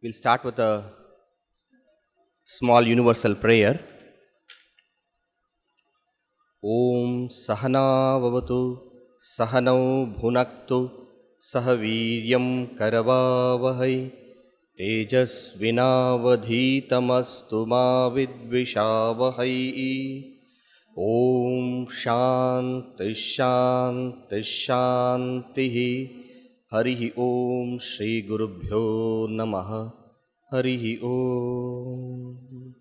We'll start with a small universal prayer. Om Sahana Vavatu Sahanau Bhunaktu Sahaviryam Karavavahai Tejasvinavadhitamastu ma vidvishavahai. Om Shanti Shanti Shantihi. Harihi Om Shri Gurubhyo Namaha. Harihi Om.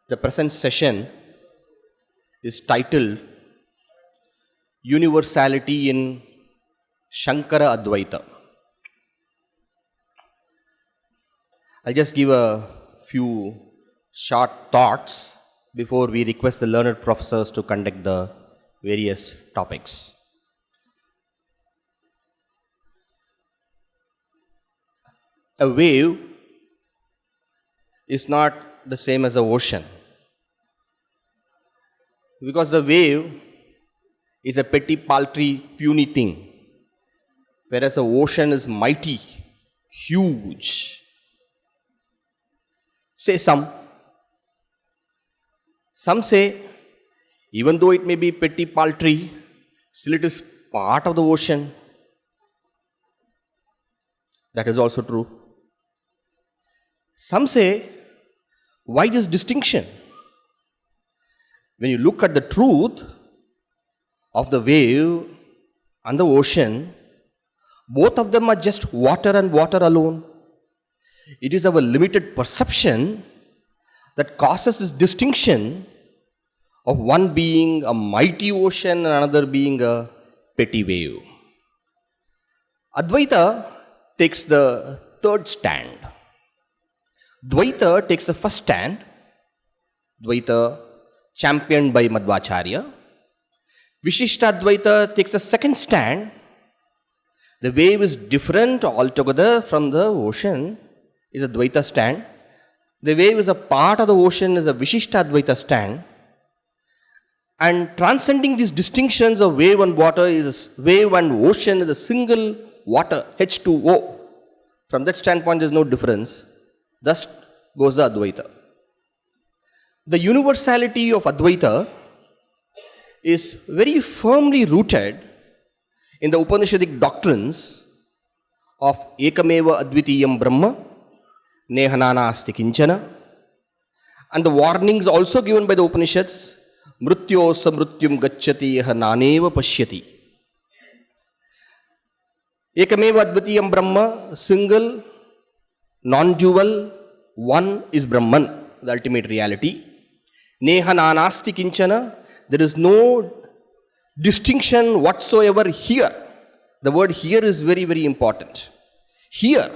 The present session is titled Universality in Shankara Advaita. I'll just give a few short thoughts before we request the learned professors to conduct the various topics. A wave is not the same as an ocean, because the wave is a petty, paltry, puny thing, whereas the ocean is mighty, huge. Say some say, even though it may be petty, paltry, still it is part of the ocean. That is also true. Some say, why this distinction? When you look at the truth of the wave and the ocean, both of them are just water and water alone. It is our limited perception that causes this distinction of one being a mighty ocean and another being a petty wave. Advaita takes the third stand. Dvaita takes the first stand. Dvaita championed by Madhvacharya. Vishishtadvaita takes the second stand. The wave is different altogether from the ocean, is a Dvaita stand. The wave is a part of the ocean, is a Vishishtadvaita stand. And transcending these distinctions of wave and water, wave and ocean is a single water, H2O. From that standpoint, there is no difference. Thus goes the Advaita. The universality of Advaita is very firmly rooted in the Upanishadic doctrines of Ekameva Advitiyam Brahma, Nehanana Asti Kinchana, and the warnings also given by the Upanishads, Mrityo Samrutyum Gacchati Yaha Naneva Pashyati. Ekameva Advitiyam Brahma, single, non-dual, one is Brahman, the ultimate reality. Nehananasti Kinchana, there is no distinction whatsoever here. The word here is very, very important. Here,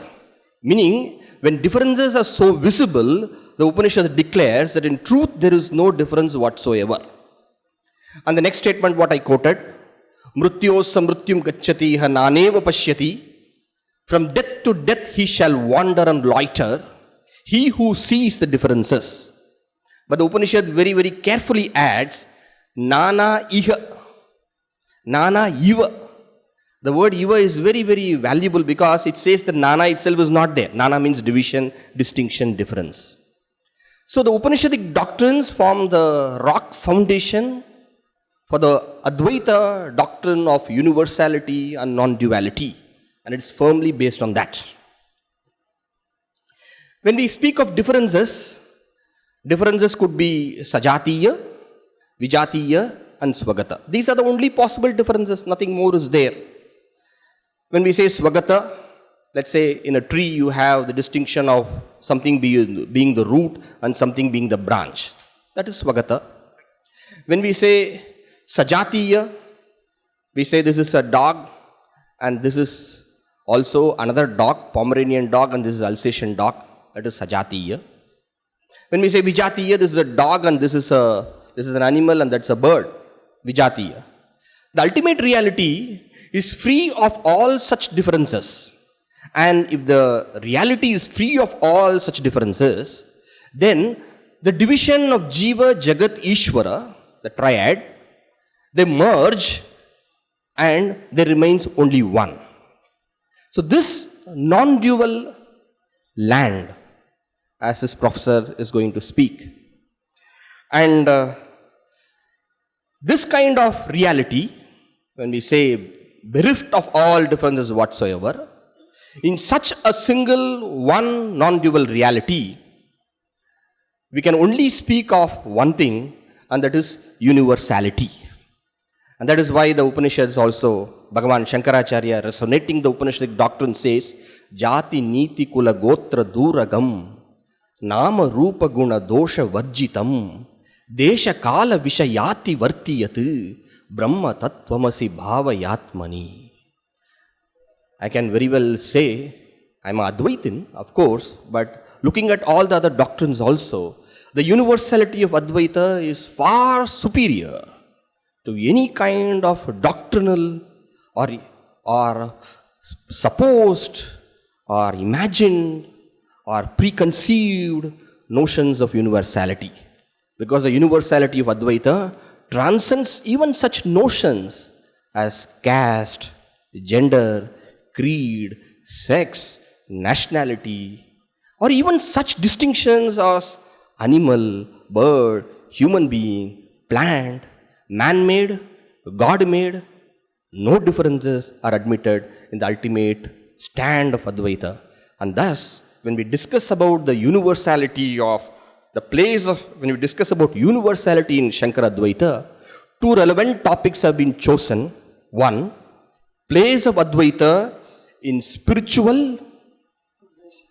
meaning when differences are so visible, the Upanishad declares that in truth there is no difference whatsoever. And the next statement, what I quoted, Mrityo Samrutyum Gacchati Yaha Naneva Pashyati, from death to death he shall wander and loiter, he who sees the differences. But the Upanishad very, very carefully adds, Nana Iha, Nana Iva. The word Iva is very, very valuable because it says that Nana itself is not there. Nana means division, distinction, difference. So the Upanishadic doctrines form the rock foundation for the Advaita doctrine of universality and non-duality. And it's firmly based on that. When we speak of differences could be Sajatiya, Vijatiya and Swagata. These are the only possible differences, nothing more is there. When we say Swagata, let's say in a tree you have the distinction of something being the root and something being the branch. That is Swagata. When we say Sajatiya, we say this is a dog and this is also another dog, Pomeranian dog, and this is Alsatian dog. That is Sajatiya. When we say Vijatiya, this is a dog and this is an animal and that's a bird. Vijatiya. The ultimate reality is free of all such differences. And if the reality is free of all such differences, then the division of Jiva, Jagat, Ishvara, the triad, They merge and there remains only one. So this non-dual land, as this professor is going to speak, and this kind of reality, when we say bereft of all differences whatsoever, in such a single one non-dual reality, we can only speak of one thing, and that is universality. And that is why the Upanishads also, Bhagavan Shankaracharya, resonating the Upanishadic doctrine, says, Jati niti kula gotra duragam, nama rupa guna dosha varjitam, desha kala vishayati vartiyat, brahma tattvamasi bhava yatmani. I can very well say, I am Advaitin, of course, but looking at all the other doctrines also, the universality of Advaita is far superior to any kind of doctrinal or supposed or imagined or preconceived notions of universality. Because the universality of Advaita transcends even such notions as caste, gender, creed, sex, nationality, or even such distinctions as animal, bird, human being, plant, man-made, God-made. No differences are admitted in the ultimate stand of Advaita. And thus, when we discuss about the universality of the place of, when we discuss about universality in Shankara Advaita, two relevant topics have been chosen. One, place of Advaita in spiritual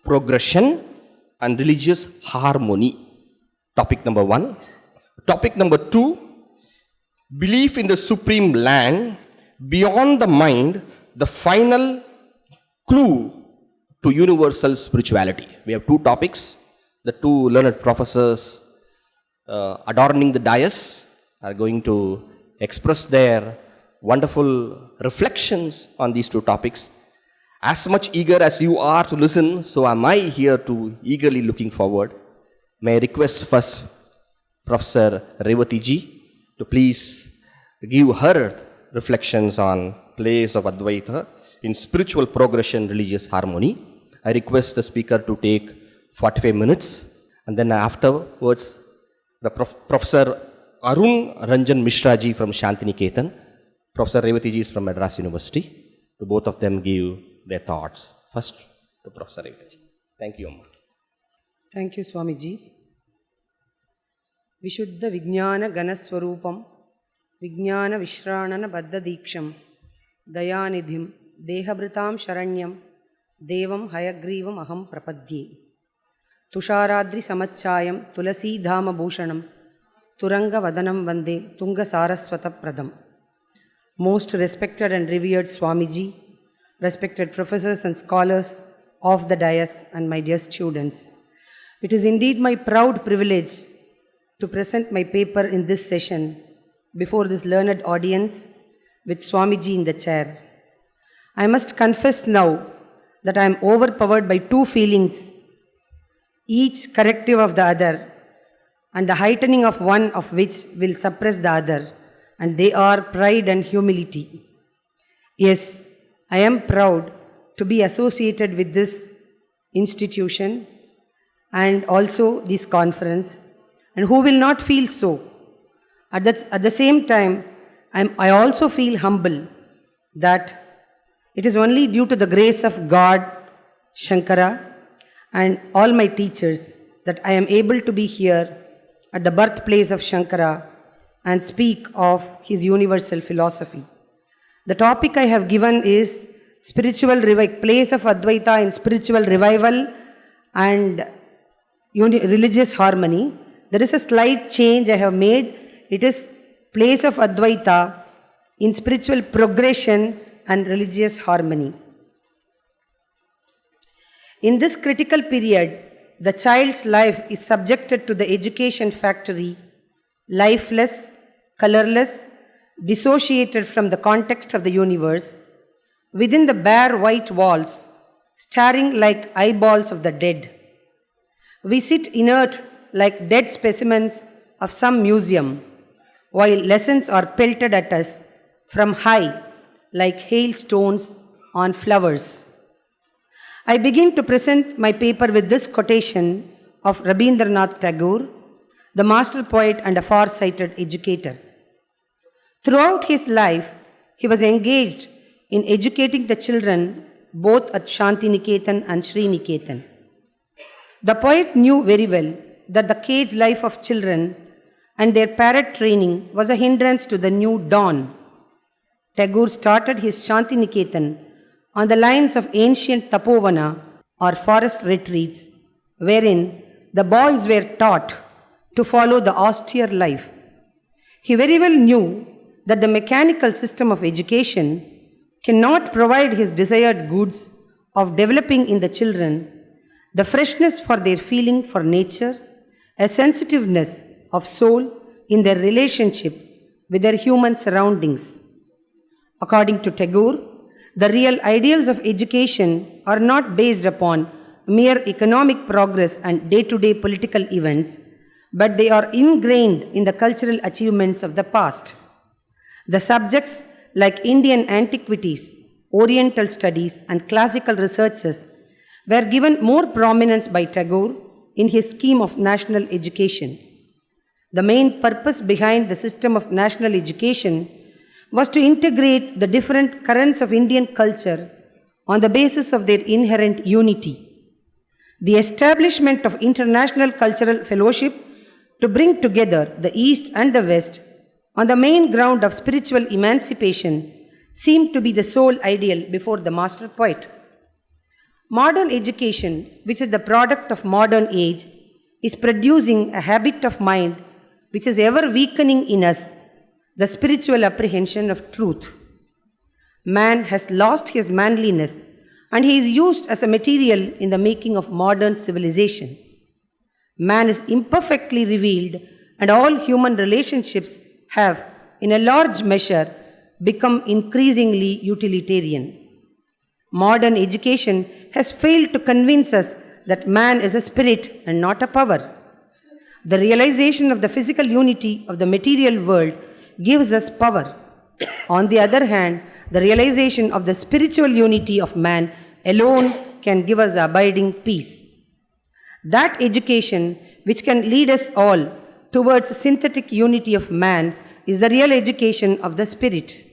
progression and religious harmony. Topic number one. Topic number two, belief in the supreme land beyond the mind, the final clue to universal spirituality. We have two topics. The two learned professors adorning the dais are going to express their wonderful reflections on these two topics. As much eager as you are to listen, so am I here to eagerly looking forward. May I request first Professor Revati ji to please give her reflections on place of Advaita in spiritual progression, religious harmony. I request the speaker to take 45 minutes, and then afterwards the Professor Arun Ranjan Mishra ji from Shantiniketan, Professor Revati ji is from Madras University. To both of them give their thoughts. First to Professor Revati ji. Thank you, Amma. Thank you, Swamiji. Vishuddha Vijnana Ganaswarupam Vijnana Vishranana Baddha Deeksham Dayanidhim Dehabritam Sharanyam Devam Hayagrivam Aham Prapadye Tusharadri Samachayam Tulasi Dhama Bhushanam Turanga Vadanam Vande Tunga Saraswata Pradam. Most respected and revered Swamiji, respected professors and scholars of the dais, and my dear students, it is indeed my proud privilege to present my paper in this session before this learned audience with Swamiji in the chair. I must confess now that I am overpowered by two feelings, each corrective of the other, and the heightening of one of which will suppress the other, and they are pride and humility. Yes, I am proud to be associated with this institution and also this conference, and who will not feel so? At the same time, I also feel humble that it is only due to the grace of God, Shankara, and all my teachers that I am able to be here at the birthplace of Shankara and speak of his universal philosophy. The topic I have given is place of Advaita in spiritual revival and religious harmony. There is a slight change I have made. It is place of Advaita in spiritual progression and religious harmony. In this critical period, the child's life is subjected to the education factory, lifeless, colorless, dissociated from the context of the universe, within the bare white walls, staring like eyeballs of the dead. We sit inert like dead specimens of some museum, while lessons are pelted at us from high like hailstones on flowers. I begin to present my paper with this quotation of Rabindranath Tagore, the master poet and a far-sighted educator. Throughout his life, he was engaged in educating the children both at Shantiniketan and Sriniketan. The poet knew very well that the cage life of children and their parrot training was a hindrance to the new dawn. Tagore started his Shantiniketan on the lines of ancient tapovana or forest retreats, wherein the boys were taught to follow the austere life. He very well knew that the mechanical system of education cannot provide his desired goods of developing in the children the freshness for their feeling for nature, a sensitiveness of soul in their relationship with their human surroundings. According to Tagore, the real ideals of education are not based upon mere economic progress and day-to-day political events, but they are ingrained in the cultural achievements of the past. The subjects like Indian antiquities, Oriental studies, and classical researches were given more prominence by Tagore in his scheme of national education. The main purpose behind the system of national education was to integrate the different currents of Indian culture on the basis of their inherent unity. The establishment of international cultural fellowship to bring together the East and the West on the main ground of spiritual emancipation seemed to be the sole ideal before the master poet. Modern education, which is the product of modern age, is producing a habit of mind which is ever weakening in us the spiritual apprehension of truth. Man has lost his manliness and he is used as a material in the making of modern civilization. Man is imperfectly revealed and all human relationships have, in a large measure, become increasingly utilitarian. Modern education has failed to convince us that man is a spirit and not a power. The realization of the physical unity of the material world gives us power. On the other hand, the realization of the spiritual unity of man alone can give us abiding peace. That education which can lead us all towards synthetic unity of man is the real education of the spirit.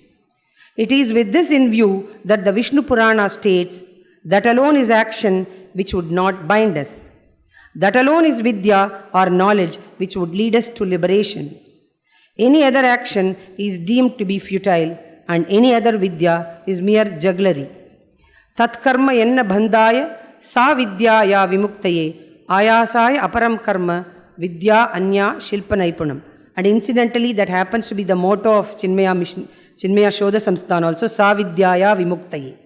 It is with this in view that the Vishnu Purana states that alone is action which would not bind us. That alone is vidya or knowledge which would lead us to liberation. Any other action is deemed to be futile and any other vidya is mere jugglery. Tat karma yenna bandhaya sa vidyaya vimuktaye ayasaya aparam karma vidya anya shilpanaipunam. And incidentally, that happens to be the motto of Chinmaya mission, Chinmaya Shodha Sansthan also, sa vidyaya vimuktaye.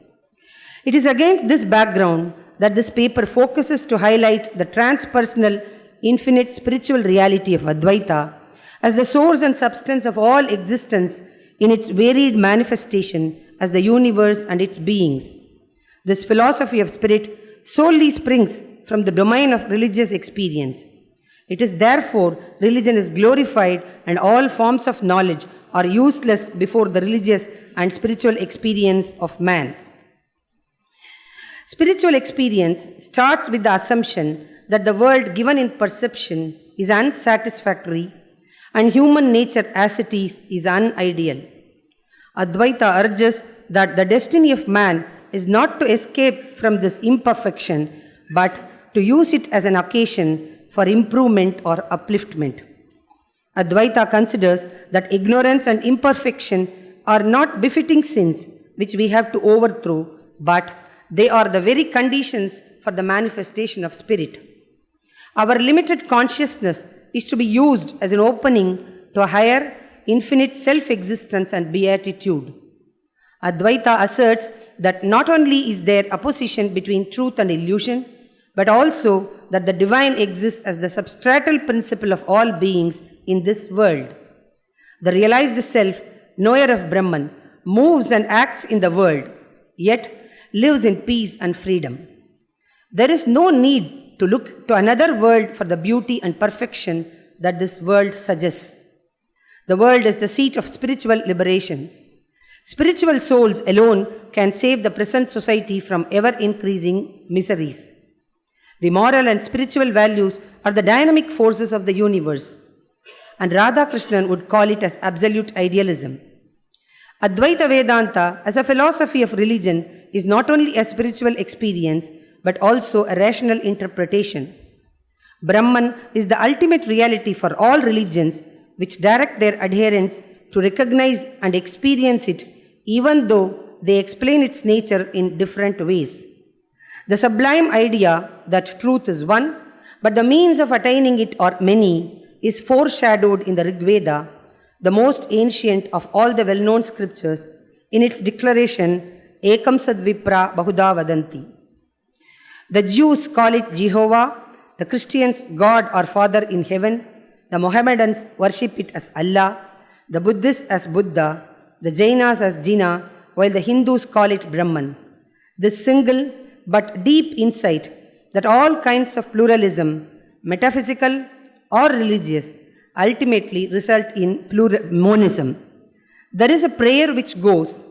It is against this background that this paper focuses to highlight the transpersonal, infinite spiritual reality of Advaita as the source and substance of all existence in its varied manifestation as the universe and its beings. This philosophy of spirit solely springs from the domain of religious experience. It is therefore religion is glorified and all forms of knowledge are useless before the religious and spiritual experience of man. Spiritual experience starts with the assumption that the world given in perception is unsatisfactory and human nature as it is unideal. Advaita urges that the destiny of man is not to escape from this imperfection, but to use it as an occasion for improvement or upliftment. Advaita considers that ignorance and imperfection are not befitting sins which we have to overthrow, but they are the very conditions for the manifestation of spirit. Our limited consciousness is to be used as an opening to a higher, infinite self-existence and beatitude. Advaita asserts that not only is there opposition between truth and illusion, but also that the divine exists as the substratal principle of all beings in this world. The realized self, knower of Brahman, moves and acts in the world, yet lives in peace and freedom. There is no need to look to another world for the beauty and perfection that this world suggests. The world is the seat of spiritual liberation. Spiritual souls alone can save the present society from ever-increasing miseries. The moral and spiritual values are the dynamic forces of the universe, and Radhakrishnan would call it as absolute idealism. Advaita Vedanta, as a philosophy of religion, is not only a spiritual experience but also a rational interpretation. Brahman is the ultimate reality for all religions, which direct their adherents to recognize and experience it, even though they explain its nature in different ways. The sublime idea that truth is one, but the means of attaining it are many, is foreshadowed in the Rig Veda, the most ancient of all the well-known scriptures, in its declaration, Ekam Sadvipra Bahuda Vadanti. The Jews call it Jehovah, the Christians God or Father in heaven, the Mohammedans worship it as Allah, the Buddhists as Buddha, the Jainas as Jina, while the Hindus call it Brahman. This single but deep insight that all kinds of pluralism, metaphysical or religious, ultimately result in monism. There is a prayer which goes,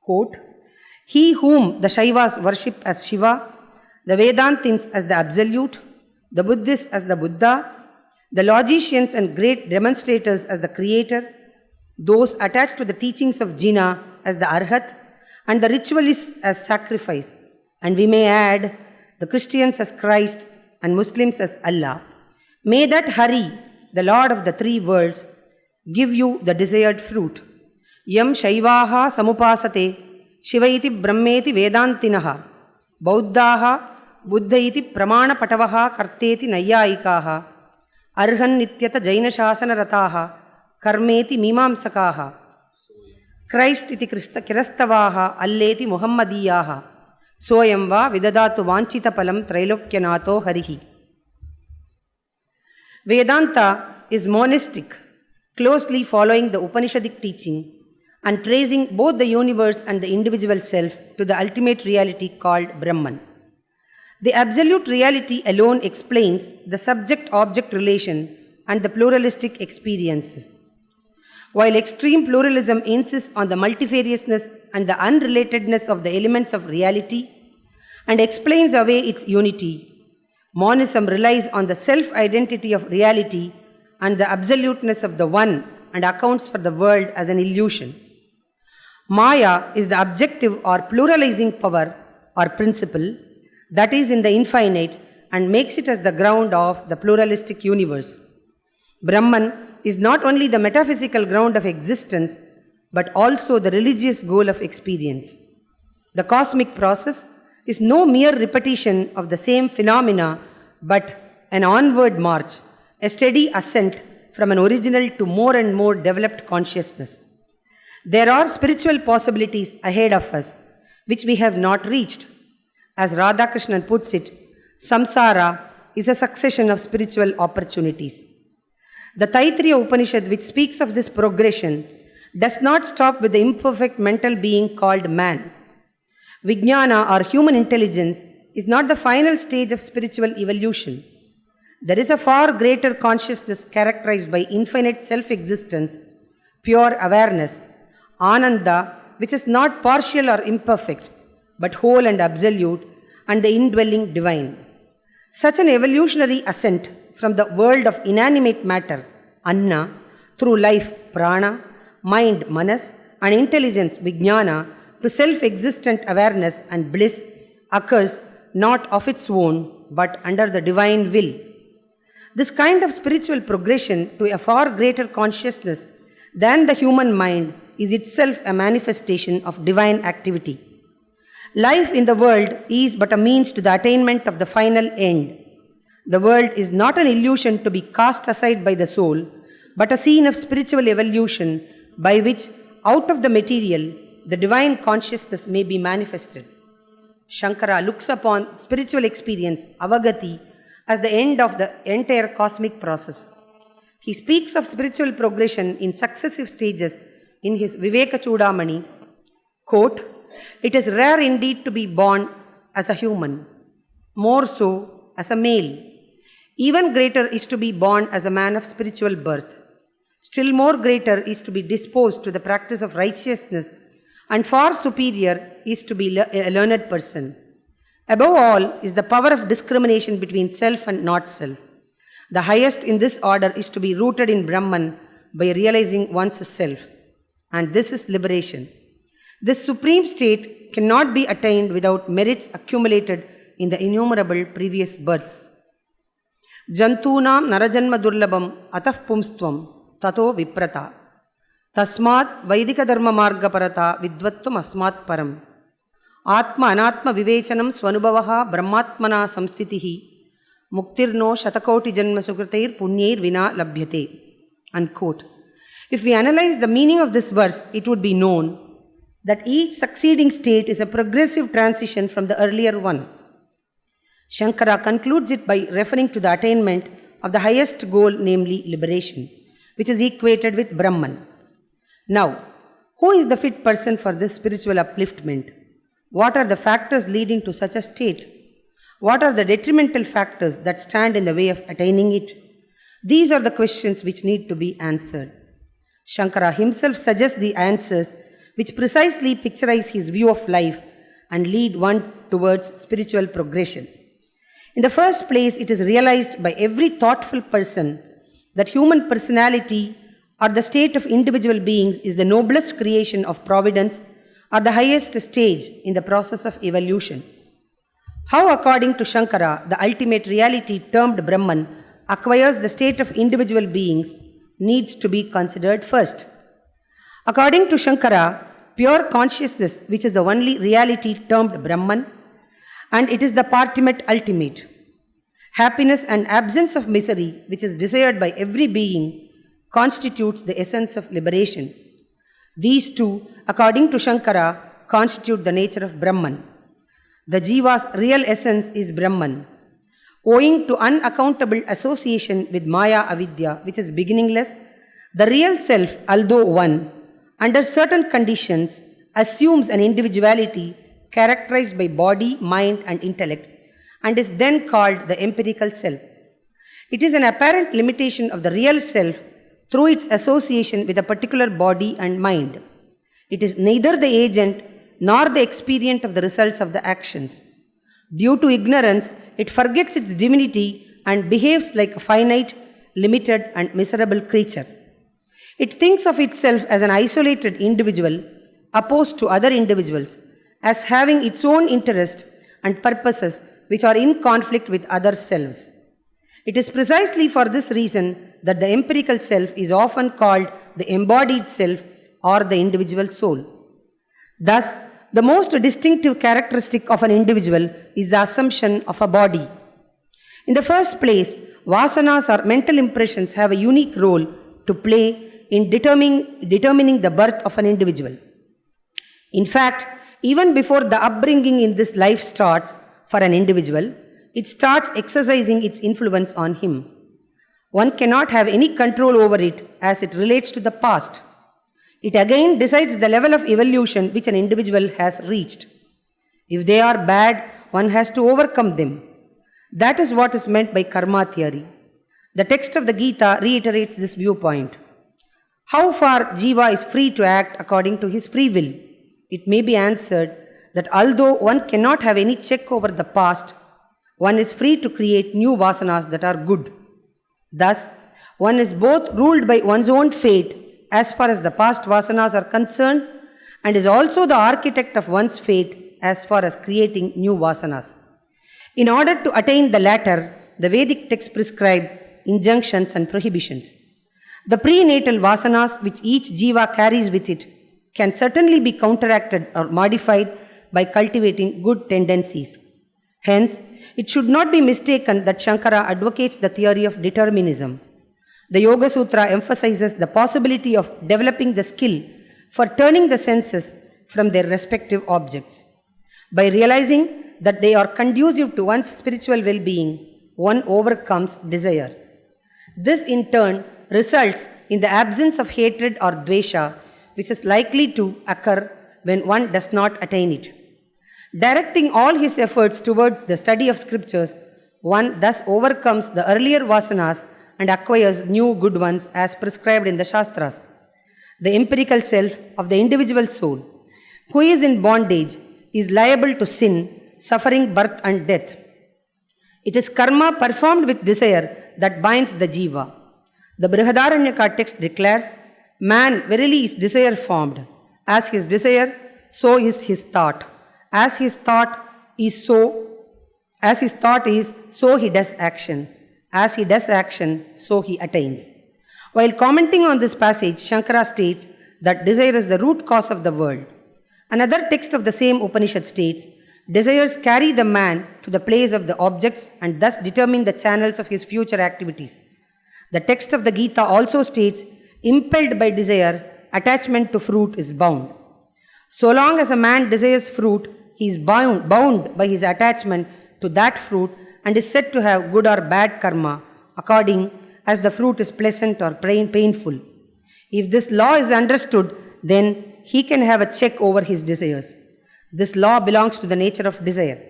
quote, "He whom the Shaivas worship as Shiva, the Vedantins as the Absolute, the Buddhists as the Buddha, the logicians and great demonstrators as the Creator, those attached to the teachings of Jina as the Arhat, and the ritualists as sacrifice, and we may add the Christians as Christ and Muslims as Allah. May that Hari, the Lord of the three worlds, give you the desired fruit. Yam Shaivaha Samupasate Shivaiti Brahmeti Vedantinaha Bauddhaha Buddhaiti Pramana Patavaha Karteti Nayaikaha Arhan Nityata Jaina Shasana Rataha Karmeti Mimamsakaha Christ iti Kirastavaha Alleti Muhammadiyaha Soyamva Vidadatu Vanchita Palam Trailokyanato Harihi. Vedanta is monistic, closely following the Upanishadic teaching and tracing both the universe and the individual self to the ultimate reality called Brahman. The absolute reality alone explains the subject-object relation and the pluralistic experiences. While extreme pluralism insists on the multifariousness and the unrelatedness of the elements of reality and explains away its unity, monism relies on the self-identity of reality and the absoluteness of the One and accounts for the world as an illusion. Maya is the objective or pluralizing power or principle that is in the infinite and makes it as the ground of the pluralistic universe. Brahman is not only the metaphysical ground of existence but also the religious goal of experience. The cosmic process is no mere repetition of the same phenomena but an onward march, a steady ascent from an original to more and more developed consciousness. There are spiritual possibilities ahead of us which we have not reached. As Radhakrishnan puts it, samsara is a succession of spiritual opportunities. The Taittiriya Upanishad, which speaks of this progression, does not stop with the imperfect mental being called man. Vijnana or human intelligence is not the final stage of spiritual evolution. There is a far greater consciousness characterized by infinite self-existence, pure awareness, ananda, which is not partial or imperfect, but whole and absolute, and the indwelling divine. Such an evolutionary ascent from the world of inanimate matter, anna, through life, prana, mind, manas, and intelligence, vijnana, to self-existent awareness and bliss occurs not of its own, but under the divine will. This kind of spiritual progression to a far greater consciousness than the human mind is itself a manifestation of divine activity. Life in the world is but a means to the attainment of the final end. The world is not an illusion to be cast aside by the soul, but a scene of spiritual evolution by which, out of the material, the divine consciousness may be manifested. Shankara looks upon spiritual experience, avagati, as the end of the entire cosmic process. He speaks of spiritual progression in successive stages in his Viveka Chudamani, quote, "It is rare indeed to be born as a human, more so as a male. Even greater is to be born as a man of spiritual birth. Still more greater is to be disposed to the practice of righteousness, and far superior is to be a learned person. Above all is the power of discrimination between self and not self. The highest in this order is to be rooted in Brahman by realizing one's self, and this is liberation. This supreme state cannot be attained without merits accumulated in the innumerable previous births. Jantunam narajanma durlabam atah pumstvam tato viprata tasmat vaidika dharma marga parata vidvatvam asmat param atma anatma vivechanam swanubhavaha brahmatmana samstitihi muktirno shatakoti janma sukritir punyair vina labhyate. Unquote. If we analyze the meaning of this verse, it would be known that each succeeding state is a progressive transition from the earlier one. Shankara concludes it by referring to the attainment of the highest goal, namely liberation, which is equated with Brahman. Now, who is the fit person for this spiritual upliftment? What are the factors leading to such a state? What are the detrimental factors that stand in the way of attaining it? These are the questions which need to be answered. Shankara himself suggests the answers which precisely picturize his view of life and lead one towards spiritual progression. In the first place, it is realized by every thoughtful person that human personality or the state of individual beings is the noblest creation of providence or the highest stage in the process of evolution. How, according to Shankara, the ultimate reality termed Brahman acquires the state of individual beings needs to be considered first. According to Shankara, pure consciousness, which is the only reality termed Brahman, and it is the partiment ultimate. Happiness and absence of misery, which is desired by every being, constitutes the essence of liberation. These two, according to Shankara, constitute the nature of Brahman. The Jiva's real essence is Brahman. Owing to unaccountable association with Maya Avidya, which is beginningless, the real self, although one, under certain conditions, assumes an individuality characterized by body, mind, and intellect, and is then called the empirical self. It is an apparent limitation of the real self through its association with a particular body and mind. It is neither the agent nor the expedient of the results of the actions. Due to ignorance, it forgets its divinity and behaves like a finite, limited, and miserable creature. It thinks of itself as an isolated individual opposed to other individuals, as having its own interests and purposes which are in conflict with other selves. It is precisely for this reason that the empirical self is often called the embodied self or the individual soul. Thus, the most distinctive characteristic of an individual is the assumption of a body. In the first place, vasanas or mental impressions have a unique role to play in determining the birth of an individual. In fact, even before the upbringing in this life starts for an individual, it starts exercising its influence on him. One cannot have any control over it as it relates to the past. It again decides the level of evolution which an individual has reached. If they are bad, one has to overcome them. That is what is meant by karma theory. The text of the Gita reiterates this viewpoint. How far Jiva is free to act according to his free will? It may be answered that although one cannot have any check over the past, one is free to create new vasanas that are good. Thus, one is both ruled by one's own fate as far as the past vasanas are concerned, and is also the architect of one's fate as far as creating new vasanas. In order to attain the latter, the Vedic texts prescribe injunctions and prohibitions. The prenatal vasanas which each jiva carries with it can certainly be counteracted or modified by cultivating good tendencies. Hence, it should not be mistaken that Shankara advocates the theory of determinism. The Yoga Sutra emphasizes the possibility of developing the skill for turning the senses from their respective objects. By realizing that they are conducive to one's spiritual well-being, one overcomes desire. This in turn results in the absence of hatred or dvesha, which is likely to occur when one does not attain it. Directing all his efforts towards the study of scriptures, one thus overcomes the earlier vasanas and acquires new good ones as prescribed in the Shastras. The empirical self of the individual soul, who is in bondage, is liable to sin, suffering birth and death. It is karma performed with desire that binds the jiva. The Brihadaranyaka text declares, man verily is desire formed. As his desire, so is his thought. As his thought is, so he does action. As he does action, so he attains. While commenting on this passage, Shankara states that desire is the root cause of the world. Another text of the same Upanishad states, desires carry the man to the place of the objects and thus determine the channels of his future activities. The text of the Gita also states, impelled by desire, attachment to fruit is bound. So long as a man desires fruit, he is bound by his attachment to that fruit and is said to have good or bad karma, according as the fruit is pleasant or painful. If this law is understood, then he can have a check over his desires. This law belongs to the nature of desire.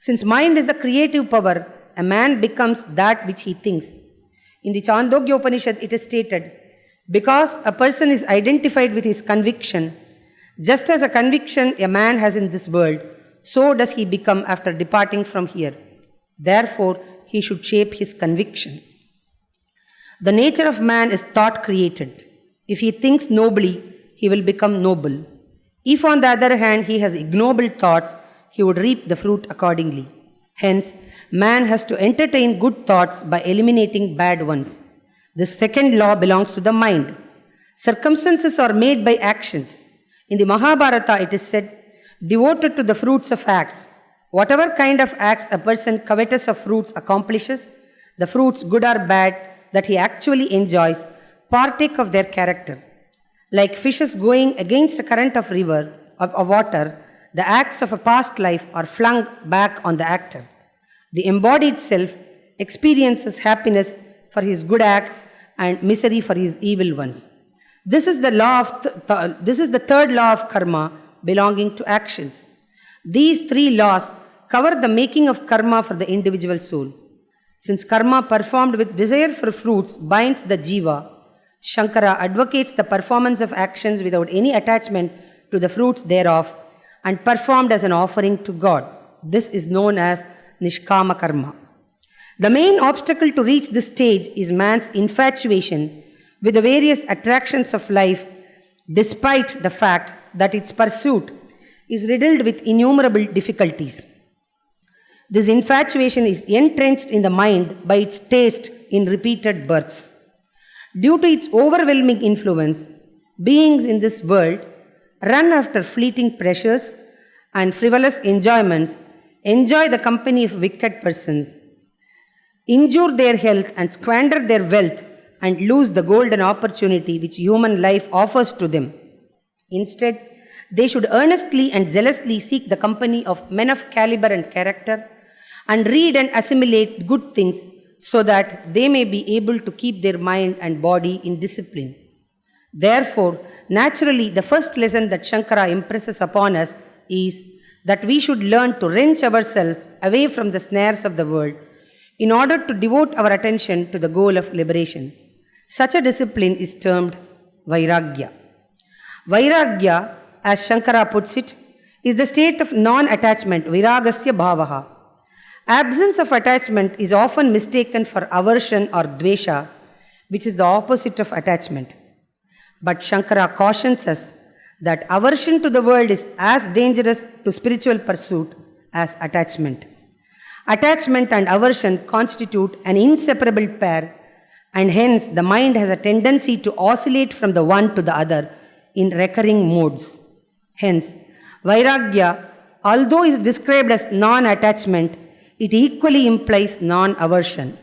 Since mind is the creative power, a man becomes that which he thinks. In the Chandogya Upanishad, it is stated, because a person is identified with his conviction, just as a conviction a man has in this world, so does he become after departing from here. Therefore, he should shape his conviction. The nature of man is thought created. If he thinks nobly, he will become noble. If on the other hand he has ignoble thoughts, he would reap the fruit accordingly. Hence, man has to entertain good thoughts by eliminating bad ones. This second law belongs to the mind. Circumstances are made by actions. In the Mahabharata, it is said, devoted to the fruits of acts. Whatever kind of acts a person covetous of fruits accomplishes, the fruits, good or bad, that he actually enjoys, partake of their character. Like fishes going against a current of river or water, the acts of a past life are flung back on the actor. The embodied self experiences happiness for his good acts and misery for his evil ones. This is the third law of karma belonging to actions. These three laws cover the making of karma for the individual soul. Since karma performed with desire for fruits binds the jiva, Shankara advocates the performance of actions without any attachment to the fruits thereof and performed as an offering to God. This is known as Nishkama Karma. The main obstacle to reach this stage is man's infatuation with the various attractions of life, despite the fact that its pursuit is riddled with innumerable difficulties. This infatuation is entrenched in the mind by its taste in repeated births. Due to its overwhelming influence, beings in this world run after fleeting pleasures and frivolous enjoyments, enjoy the company of wicked persons, injure their health and squander their wealth, and lose the golden opportunity which human life offers to them. Instead, they should earnestly and zealously seek the company of men of caliber and character, and read and assimilate good things so that they may be able to keep their mind and body in discipline. Therefore, naturally, the first lesson that Shankara impresses upon us is that we should learn to wrench ourselves away from the snares of the world in order to devote our attention to the goal of liberation. Such a discipline is termed Vairagya. Vairagya, as Shankara puts it, is the state of non-attachment, Viragasya Bhavaha. Absence of attachment is often mistaken for aversion or dvesha, which is the opposite of attachment. But Shankara cautions us that aversion to the world is as dangerous to spiritual pursuit as attachment. Attachment and aversion constitute an inseparable pair, and hence the mind has a tendency to oscillate from the one to the other in recurring modes. Hence, Vairagya, although is described as non-attachment, it equally implies non-aversion.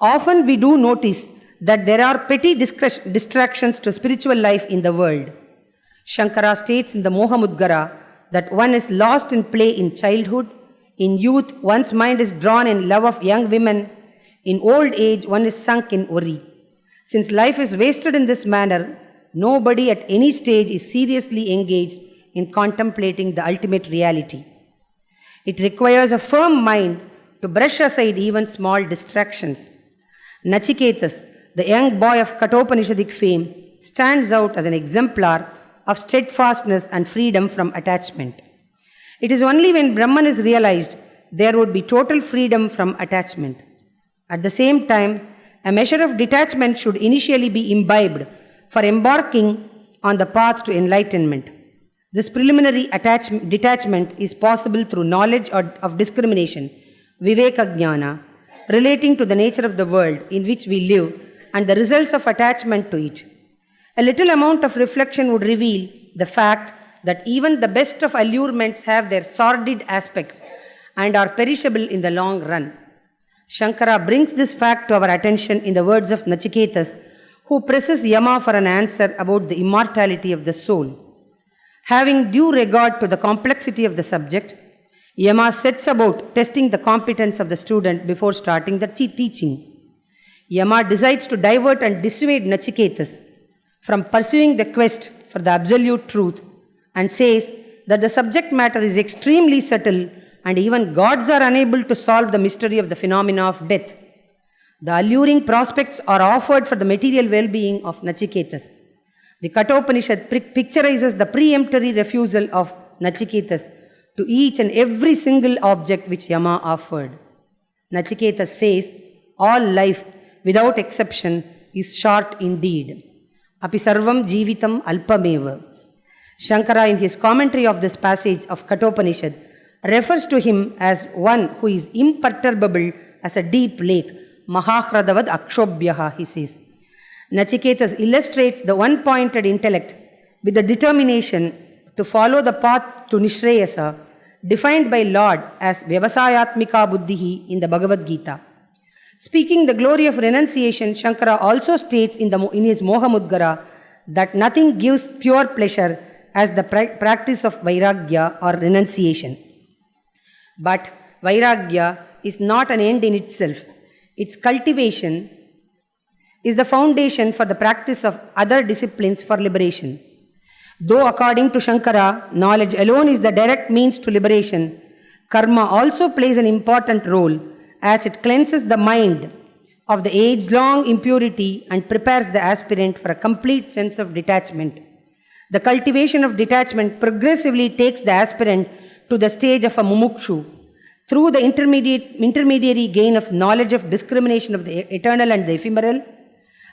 Often we do notice that there are petty distractions to spiritual life in the world. Shankara states in the Mohamudgara that one is lost in play in childhood, in youth one's mind is drawn in love of young women, in old age one is sunk in worry. Since life is wasted in this manner, nobody at any stage is seriously engaged in contemplating the ultimate reality. It requires a firm mind to brush aside even small distractions. Nachiketas, the young boy of Kathopanishadic fame, stands out as an exemplar of steadfastness and freedom from attachment. It is only when Brahman is realized there would be total freedom from attachment. At the same time, a measure of detachment should initially be imbibed for embarking on the path to enlightenment. This preliminary detachment is possible through knowledge of discrimination, viveka jnana, relating to the nature of the world in which we live and the results of attachment to it. A little amount of reflection would reveal the fact that even the best of allurements have their sordid aspects and are perishable in the long run. Shankara brings this fact to our attention in the words of Nachiketas, who presses Yama for an answer about the immortality of the soul. Having due regard to the complexity of the subject, Yama sets about testing the competence of the student before starting the teaching. Yama decides to divert and dissuade Nachiketas from pursuing the quest for the absolute truth and says that the subject matter is extremely subtle and even gods are unable to solve the mystery of the phenomena of death. The alluring prospects are offered for the material well-being of Nachiketas. The Kathopanishad picturizes the peremptory refusal of Nachiketas to each and every single object which Yama offered. Nachiketas says, all life, without exception, is short indeed. Api sarvam jivitam alpameva. Shankara, in his commentary of this passage of Kathopanishad, refers to him as one who is imperturbable as a deep lake. Mahahradavat akshobhyaha, he says. Nachiketas illustrates the one-pointed intellect with the determination to follow the path to Nishreyasa, defined by Lord as Vyavasayatmika Buddhihi in the Bhagavad Gita. Speaking the glory of renunciation, Shankara also states in his Mohamudgara that nothing gives pure pleasure as the practice of Vairagya or renunciation. But Vairagya is not an end in itself. Its cultivation is the foundation for the practice of other disciplines for liberation. Though according to Shankara, knowledge alone is the direct means to liberation, karma also plays an important role as it cleanses the mind of the age-long impurity and prepares the aspirant for a complete sense of detachment. The cultivation of detachment progressively takes the aspirant to the stage of a mumukshu through the intermediary gain of knowledge of discrimination of the eternal and the ephemeral,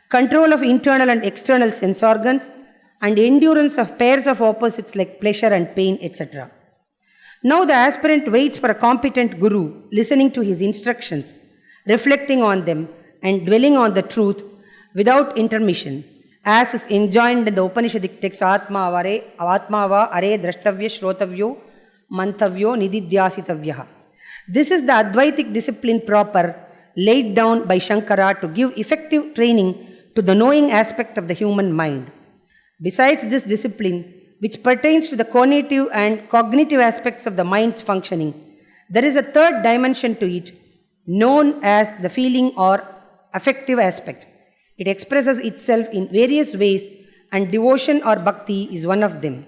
control of internal and external sense organs, and endurance of pairs of opposites like pleasure and pain, etc. Now the aspirant waits for a competent guru, listening to his instructions, reflecting on them, and dwelling on the truth without intermission, as is enjoined in the Upanishadic text, Atmava are drashtavya shrotavyo mantavyo nididhyasitavyaha. This is the Advaithic discipline proper, laid down by Shankara to give effective training to the knowing aspect of the human mind. Besides this discipline, which pertains to the conative and cognitive aspects of the mind's functioning, there is a third dimension to it, known as the feeling or affective aspect. It expresses itself in various ways, and devotion or bhakti is one of them.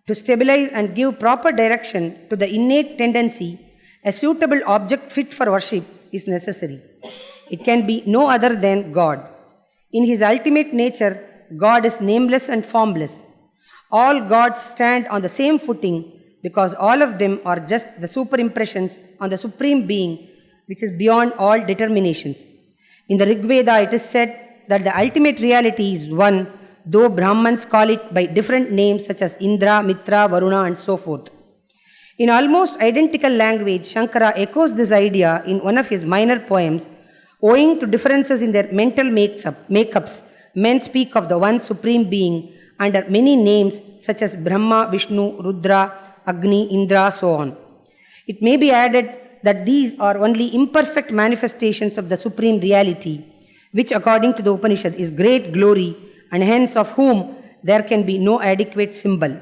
To stabilize and give proper direction to the innate tendency, a suitable object fit for worship is necessary. It can be no other than God. In his ultimate nature, God is nameless and formless. All gods stand on the same footing because all of them are just the superimpressions on the Supreme Being, which is beyond all determinations. In the Rig Veda, it is said that the ultimate reality is one, though Brahmins call it by different names such as Indra, Mitra, Varuna, and so forth. In almost identical language, Shankara echoes this idea in one of his minor poems. Owing to differences in their mental makeups, men speak of the one Supreme Being under many names such as Brahma, Vishnu, Rudra, Agni, Indra, so on. It may be added that these are only imperfect manifestations of the Supreme Reality, which according to the Upanishad is great glory and hence of whom there can be no adequate symbol.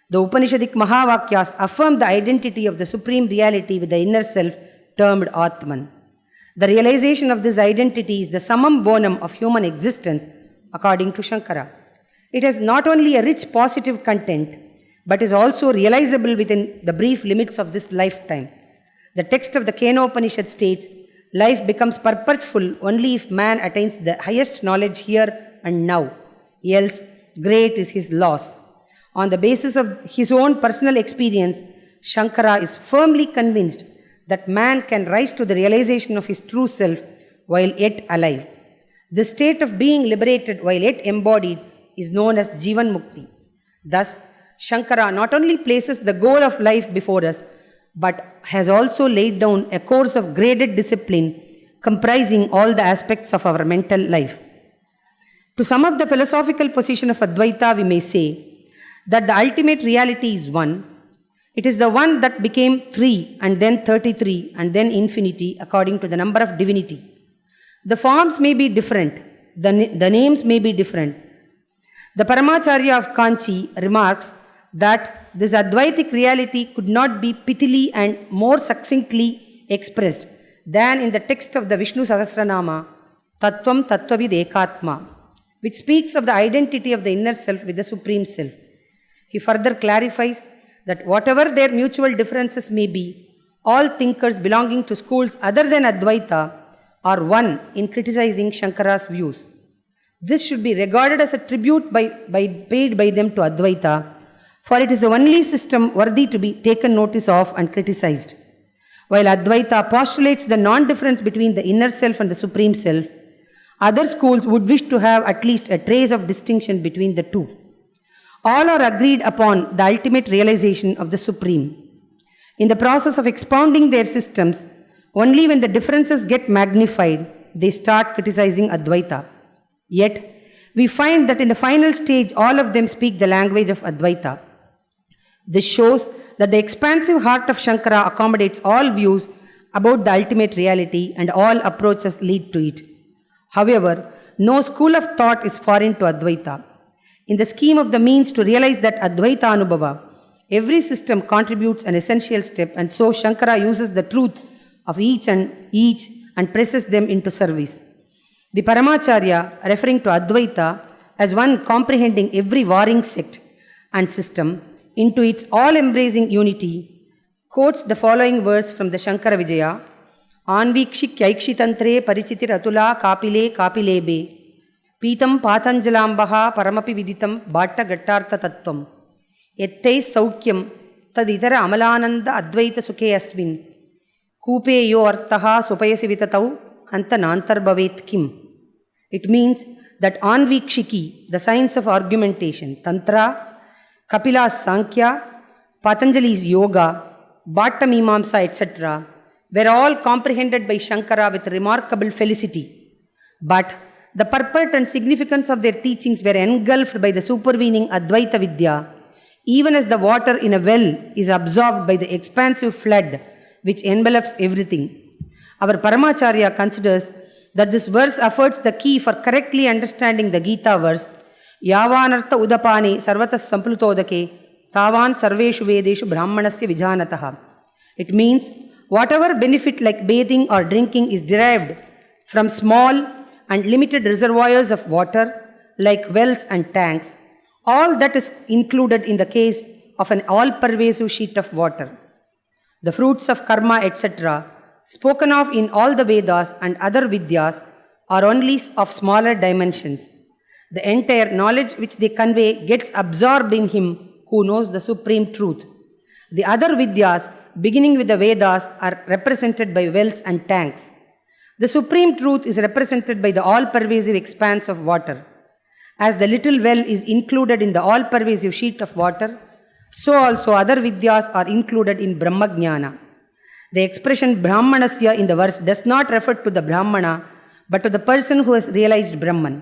The Upanishadic Mahavakyas affirm the identity of the Supreme Reality with the inner self termed Atman. The realization of this identity is the summum bonum of human existence according to Shankara. It has not only a rich positive content, but is also realizable within the brief limits of this lifetime. The text of the Kena Upanishad states life becomes purposeful only if man attains the highest knowledge here and now, else great is his loss. On the basis of his own personal experience, Shankara is firmly convinced that man can rise to the realization of his true self while yet alive. The state of being liberated while yet embodied is known as Jivan Mukti. Thus, Shankara not only places the goal of life before us, but has also laid down a course of graded discipline comprising all the aspects of our mental life. To sum up the philosophical position of Advaita, we may say that the ultimate reality is one. It is the one that became 3 and then 33 and then infinity according to the number of divinity. The forms may be different, the names may be different. The Paramacharya of Kanchi remarks that this Advaitic reality could not be pittily and more succinctly expressed than in the text of the Vishnu Sahasranama, Tattvam Tattvavid Ekatma, which speaks of the identity of the inner self with the Supreme Self. He further clarifies that whatever their mutual differences may be, all thinkers belonging to schools other than Advaita are one in criticizing Shankara's views. This should be regarded as a tribute paid by them to Advaita, for it is the only system worthy to be taken notice of and criticized. While Advaita postulates the non-difference between the inner self and the Supreme Self, other schools would wish to have at least a trace of distinction between the two. All are agreed upon the ultimate realization of the Supreme. In the process of expounding their systems, only when the differences get magnified, they start criticizing Advaita. Yet, we find that in the final stage, all of them speak the language of Advaita. This shows that the expansive heart of Shankara accommodates all views about the ultimate reality and all approaches lead to it. However, no school of thought is foreign to Advaita. In the scheme of the means to realize that Advaita Anubhava, every system contributes an essential step, and so Shankara uses the truth of each and presses them into service. The Paramacharya, referring to Advaita as one comprehending every warring sect and system into its all-embracing unity, quotes the following verse from the Shankara Vijaya: Anvikshik yaikshitantre parichitir atula kapile kapilebe Pitam Patanjalambaha Paramapi Viditam Bhatta Gattartha Tattvam Ettais Saukyam Taditara Amalananda Advaita Sukhe Asmin Kupe Yo Artaha Supayasi Vitatau Anta Nantar Bhavet Kim. It means that Anvikshiki, the science of argumentation, Tantra, Kapila's Sankhya, Patanjali's Yoga, Bhatta Mimamsa, etc., were all comprehended by Shankara with remarkable felicity. But the purport and significance of their teachings were engulfed by the supervening Advaita Vidya, even as the water in a well is absorbed by the expansive flood which envelops everything. Our Paramacharya considers that this verse affords the key for correctly understanding the Gita verse, Yavanartha Udapani Sarvatas Samplutodake Tavan Sarveshu Vedeshu Brahmanasya Vijanataha. It means whatever benefit like bathing or drinking is derived from small and limited reservoirs of water like wells and tanks, all that is included in the case of an all-pervasive sheet of water. The fruits of karma, etc., spoken of in all the Vedas and other Vidyas are only of smaller dimensions. The entire knowledge which they convey gets absorbed in him who knows the supreme truth. The other Vidyas, beginning with the Vedas, are represented by wells and tanks. The supreme truth is represented by the all-pervasive expanse of water. As the little well is included in the all-pervasive sheet of water, so also other Vidyas are included in Brahmajnana. The expression Brahmanasya in the verse does not refer to the Brahmana, but to the person who has realized Brahman.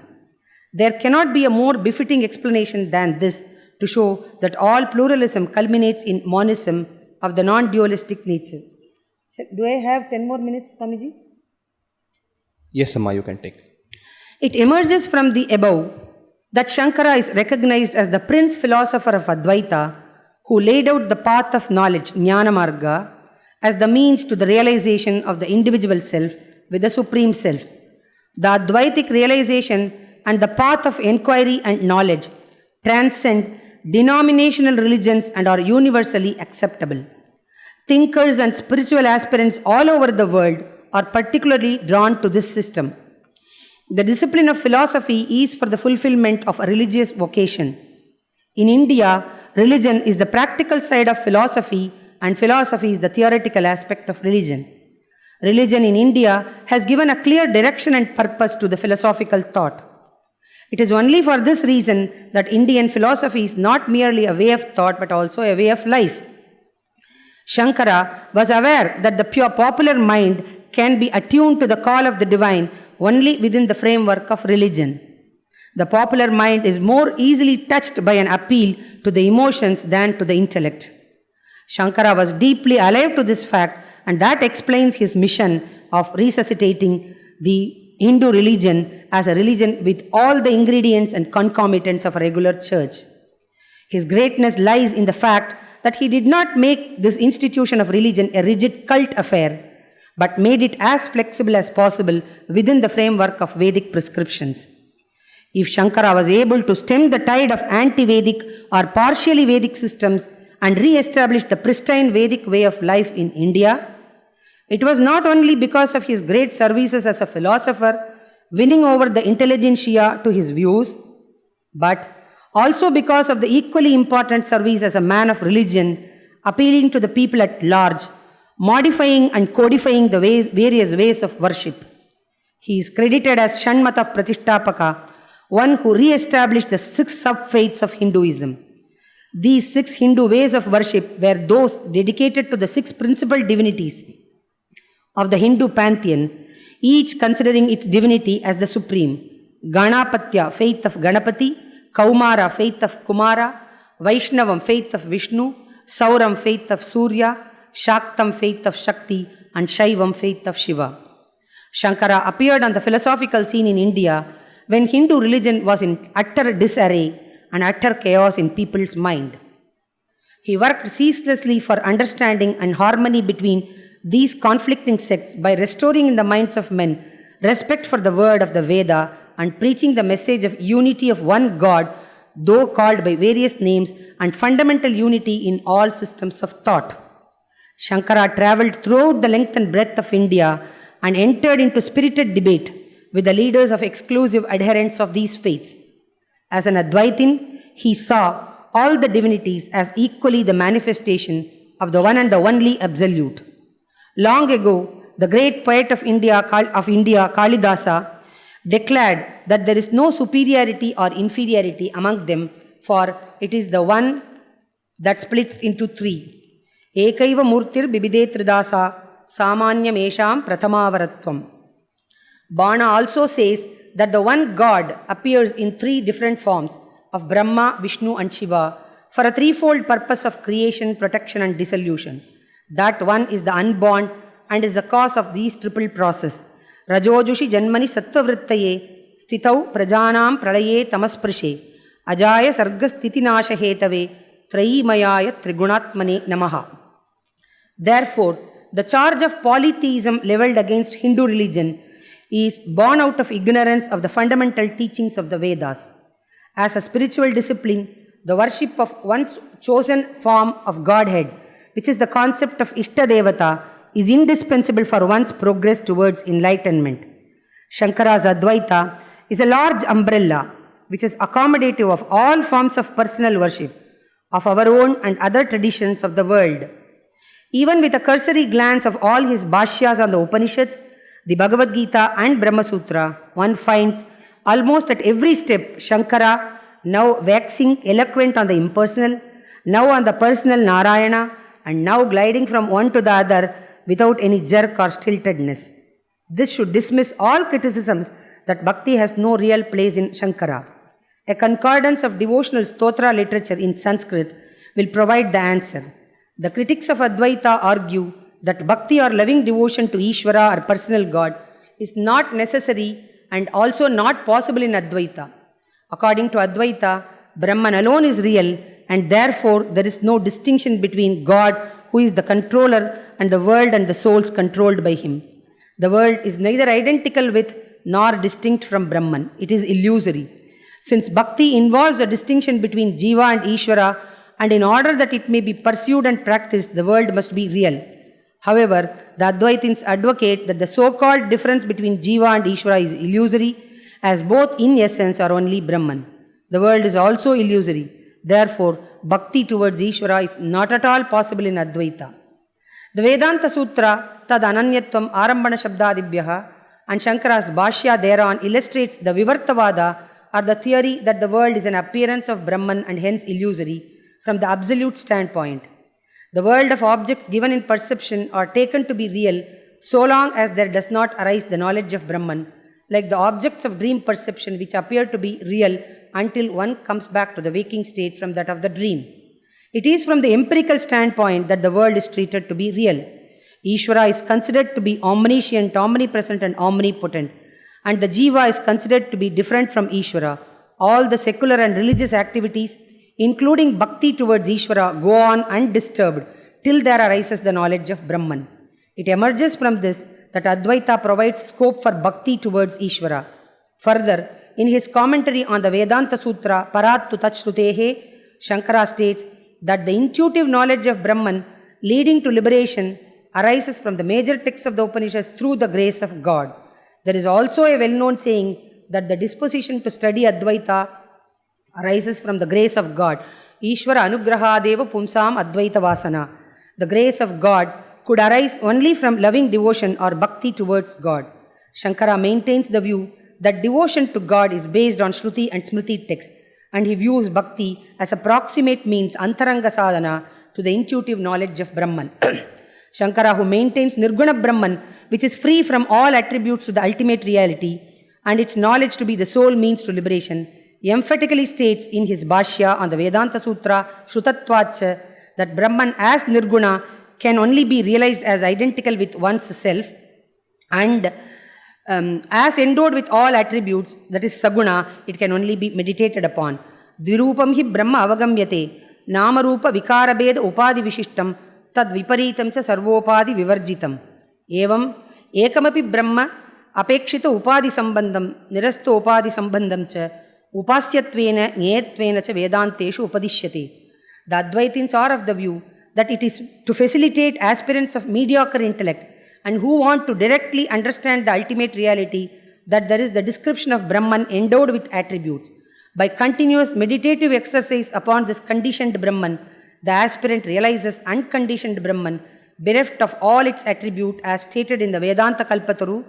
There cannot be a more befitting explanation than this to show that all pluralism culminates in monism of the non-dualistic nature. Do I have 10 more minutes, Swamiji? Yes, Amma, you can take. It emerges from the above that Shankara is recognized as the prince philosopher of Advaita, who laid out the path of knowledge, Jnana Marga, as the means to the realization of the individual self with the Supreme Self. The Advaitic realization and the path of inquiry and knowledge transcend denominational religions and are universally acceptable. Thinkers and spiritual aspirants all over the world are particularly drawn to this system. The discipline of philosophy is for the fulfillment of a religious vocation. In India, religion is the practical side of philosophy and philosophy is the theoretical aspect of religion. Religion in India has given a clear direction and purpose to the philosophical thought. It is only for this reason that Indian philosophy is not merely a way of thought but also a way of life. Shankara was aware that the pure popular mind can be attuned to the call of the divine only within the framework of religion. The popular mind is more easily touched by an appeal to the emotions than to the intellect. Shankara was deeply alive to this fact, and that explains his mission of resuscitating the Hindu religion as a religion with all the ingredients and concomitants of a regular church. His greatness lies in the fact that he did not make this institution of religion a rigid cult affair, but made it as flexible as possible within the framework of Vedic prescriptions. If Shankara was able to stem the tide of anti-Vedic or partially Vedic systems and re-establish the pristine Vedic way of life in India, it was not only because of his great services as a philosopher, winning over the intelligentsia to his views, but also because of the equally important service as a man of religion, appealing to the people at large, modifying and codifying the various ways of worship. He is credited as Shanmata Pratishtapaka, one who re-established the 6 sub-faiths of Hinduism. These 6 Hindu ways of worship were those dedicated to the 6 principal divinities of the Hindu pantheon, each considering its divinity as the supreme. Ganapatya, faith of Ganapati; Kaumara, faith of Kumara; Vaishnavam, faith of Vishnu; Sauram, faith of Surya; Shaktam, faith of Shakti; and Shaivam, faith of Shiva. Shankara appeared on the philosophical scene in India when Hindu religion was in utter disarray and utter chaos in people's mind. He worked ceaselessly for understanding and harmony between these conflicting sects by restoring in the minds of men respect for the word of the Veda and preaching the message of unity of one God, though called by various names, and fundamental unity in all systems of thought. Shankara travelled throughout the length and breadth of India and entered into spirited debate with the leaders of exclusive adherents of these faiths. As an Advaitin, he saw all the divinities as equally the manifestation of the one and the only Absolute. Long ago, the great poet of India, Kalidasa, declared that there is no superiority or inferiority among them, for it is the one that splits into 3. Ekaiva murtir bibide tridasa samanyam esham prathamavaratvam. Bana also says that the one God appears in 3 different forms of Brahma, Vishnu and Shiva for a threefold purpose of creation, protection and dissolution. That one is the unborn and is the cause of these triple process. Rajojushi janmani sattvavrittaye stitau prajanam pralaye tamasprishe ajaya sarga sthitinasha hetave trayimayaya trigunatmane namaha. Therefore, the charge of polytheism leveled against Hindu religion is born out of ignorance of the fundamental teachings of the Vedas. As a spiritual discipline, the worship of one's chosen form of Godhead, which is the concept of Ishtadevata, is indispensable for one's progress towards enlightenment. Shankara's Advaita is a large umbrella which is accommodative of all forms of personal worship, of our own and other traditions of the world. Even with a cursory glance of all his bhashyas on the Upanishads, the Bhagavad Gita and Brahma Sutra, one finds almost at every step Shankara now waxing eloquent on the impersonal, now on the personal Narayana, and now gliding from one to the other without any jerk or stiltedness. This should dismiss all criticisms that bhakti has no real place in Shankara. A concordance of devotional stotra literature in Sanskrit will provide the answer. The critics of Advaita argue that bhakti or loving devotion to Ishvara or personal God is not necessary and also not possible in Advaita. According to Advaita, Brahman alone is real and therefore there is no distinction between God, who is the controller, and the world and the souls controlled by him. The world is neither identical with nor distinct from Brahman. It is illusory. Since bhakti involves a distinction between Jiva and Ishvara, and in order that it may be pursued and practiced, the world must be real. However, the Advaitins advocate that the so-called difference between Jiva and Ishvara is illusory, as both in essence are only Brahman. The world is also illusory. Therefore, bhakti towards Ishvara is not at all possible in Advaita. The Vedanta Sutra, Tad Ananyatvam Arambana Shabdadibhyaha, and Shankara's Bhashya thereon illustrates the Vivartavada, or the theory that the world is an appearance of Brahman and hence illusory from the absolute standpoint. The world of objects given in perception are taken to be real so long as there does not arise the knowledge of Brahman, like the objects of dream perception which appear to be real until one comes back to the waking state from that of the dream. It is from the empirical standpoint that the world is treated to be real. Ishvara is considered to be omniscient, omnipresent and omnipotent, and the Jiva is considered to be different from Ishvara. All the secular and religious activities, including bhakti towards Ishvara, go on undisturbed till there arises the knowledge of Brahman. It emerges from this that Advaita provides scope for bhakti towards Ishvara. Further, in his commentary on the Vedanta Sutra, Parattu Tachshrutehe, Shankara states that the intuitive knowledge of Brahman leading to liberation arises from the major texts of the Upanishads through the grace of God. There is also a well-known saying that the disposition to study Advaita arises from the grace of God. Ishvara anugrahadeva pumsam Advaita vasana. The grace of God could arise only from loving devotion or bhakti towards God. Shankara maintains the view that devotion to God is based on Shruti and Smriti texts, and he views bhakti as a proximate means, antaranga sadhana, to the intuitive knowledge of Brahman. Shankara, who maintains Nirguna Brahman, which is free from all attributes to the ultimate reality, and its knowledge to be the sole means to liberation, emphatically states in his Bhashya on the Vedanta Sutra, Shrutatvacha, that Brahman as Nirguna can only be realized as identical with one's self, and as endowed with all attributes, that is Saguna, it can only be meditated upon. Dvirupam hi Brahma avagamyate, Namarupa vikarabeda upadi vishishtam, tad viparitam cha sarvopadi vivarjitam. Evam ekamapi Brahma apekshita upadi sambandham, nirasto upadi sambandham cha, upasyatvena nyetvena cha vedanteshu upadishyate. The Advaitins are of the view that it is to facilitate aspirants of mediocre intellect and who want to directly understand the ultimate reality that there is the description of Brahman endowed with attributes. By continuous meditative exercise upon this conditioned Brahman, the aspirant realizes unconditioned Brahman, bereft of all its attribute, as stated in the Vedanta Kalpataru,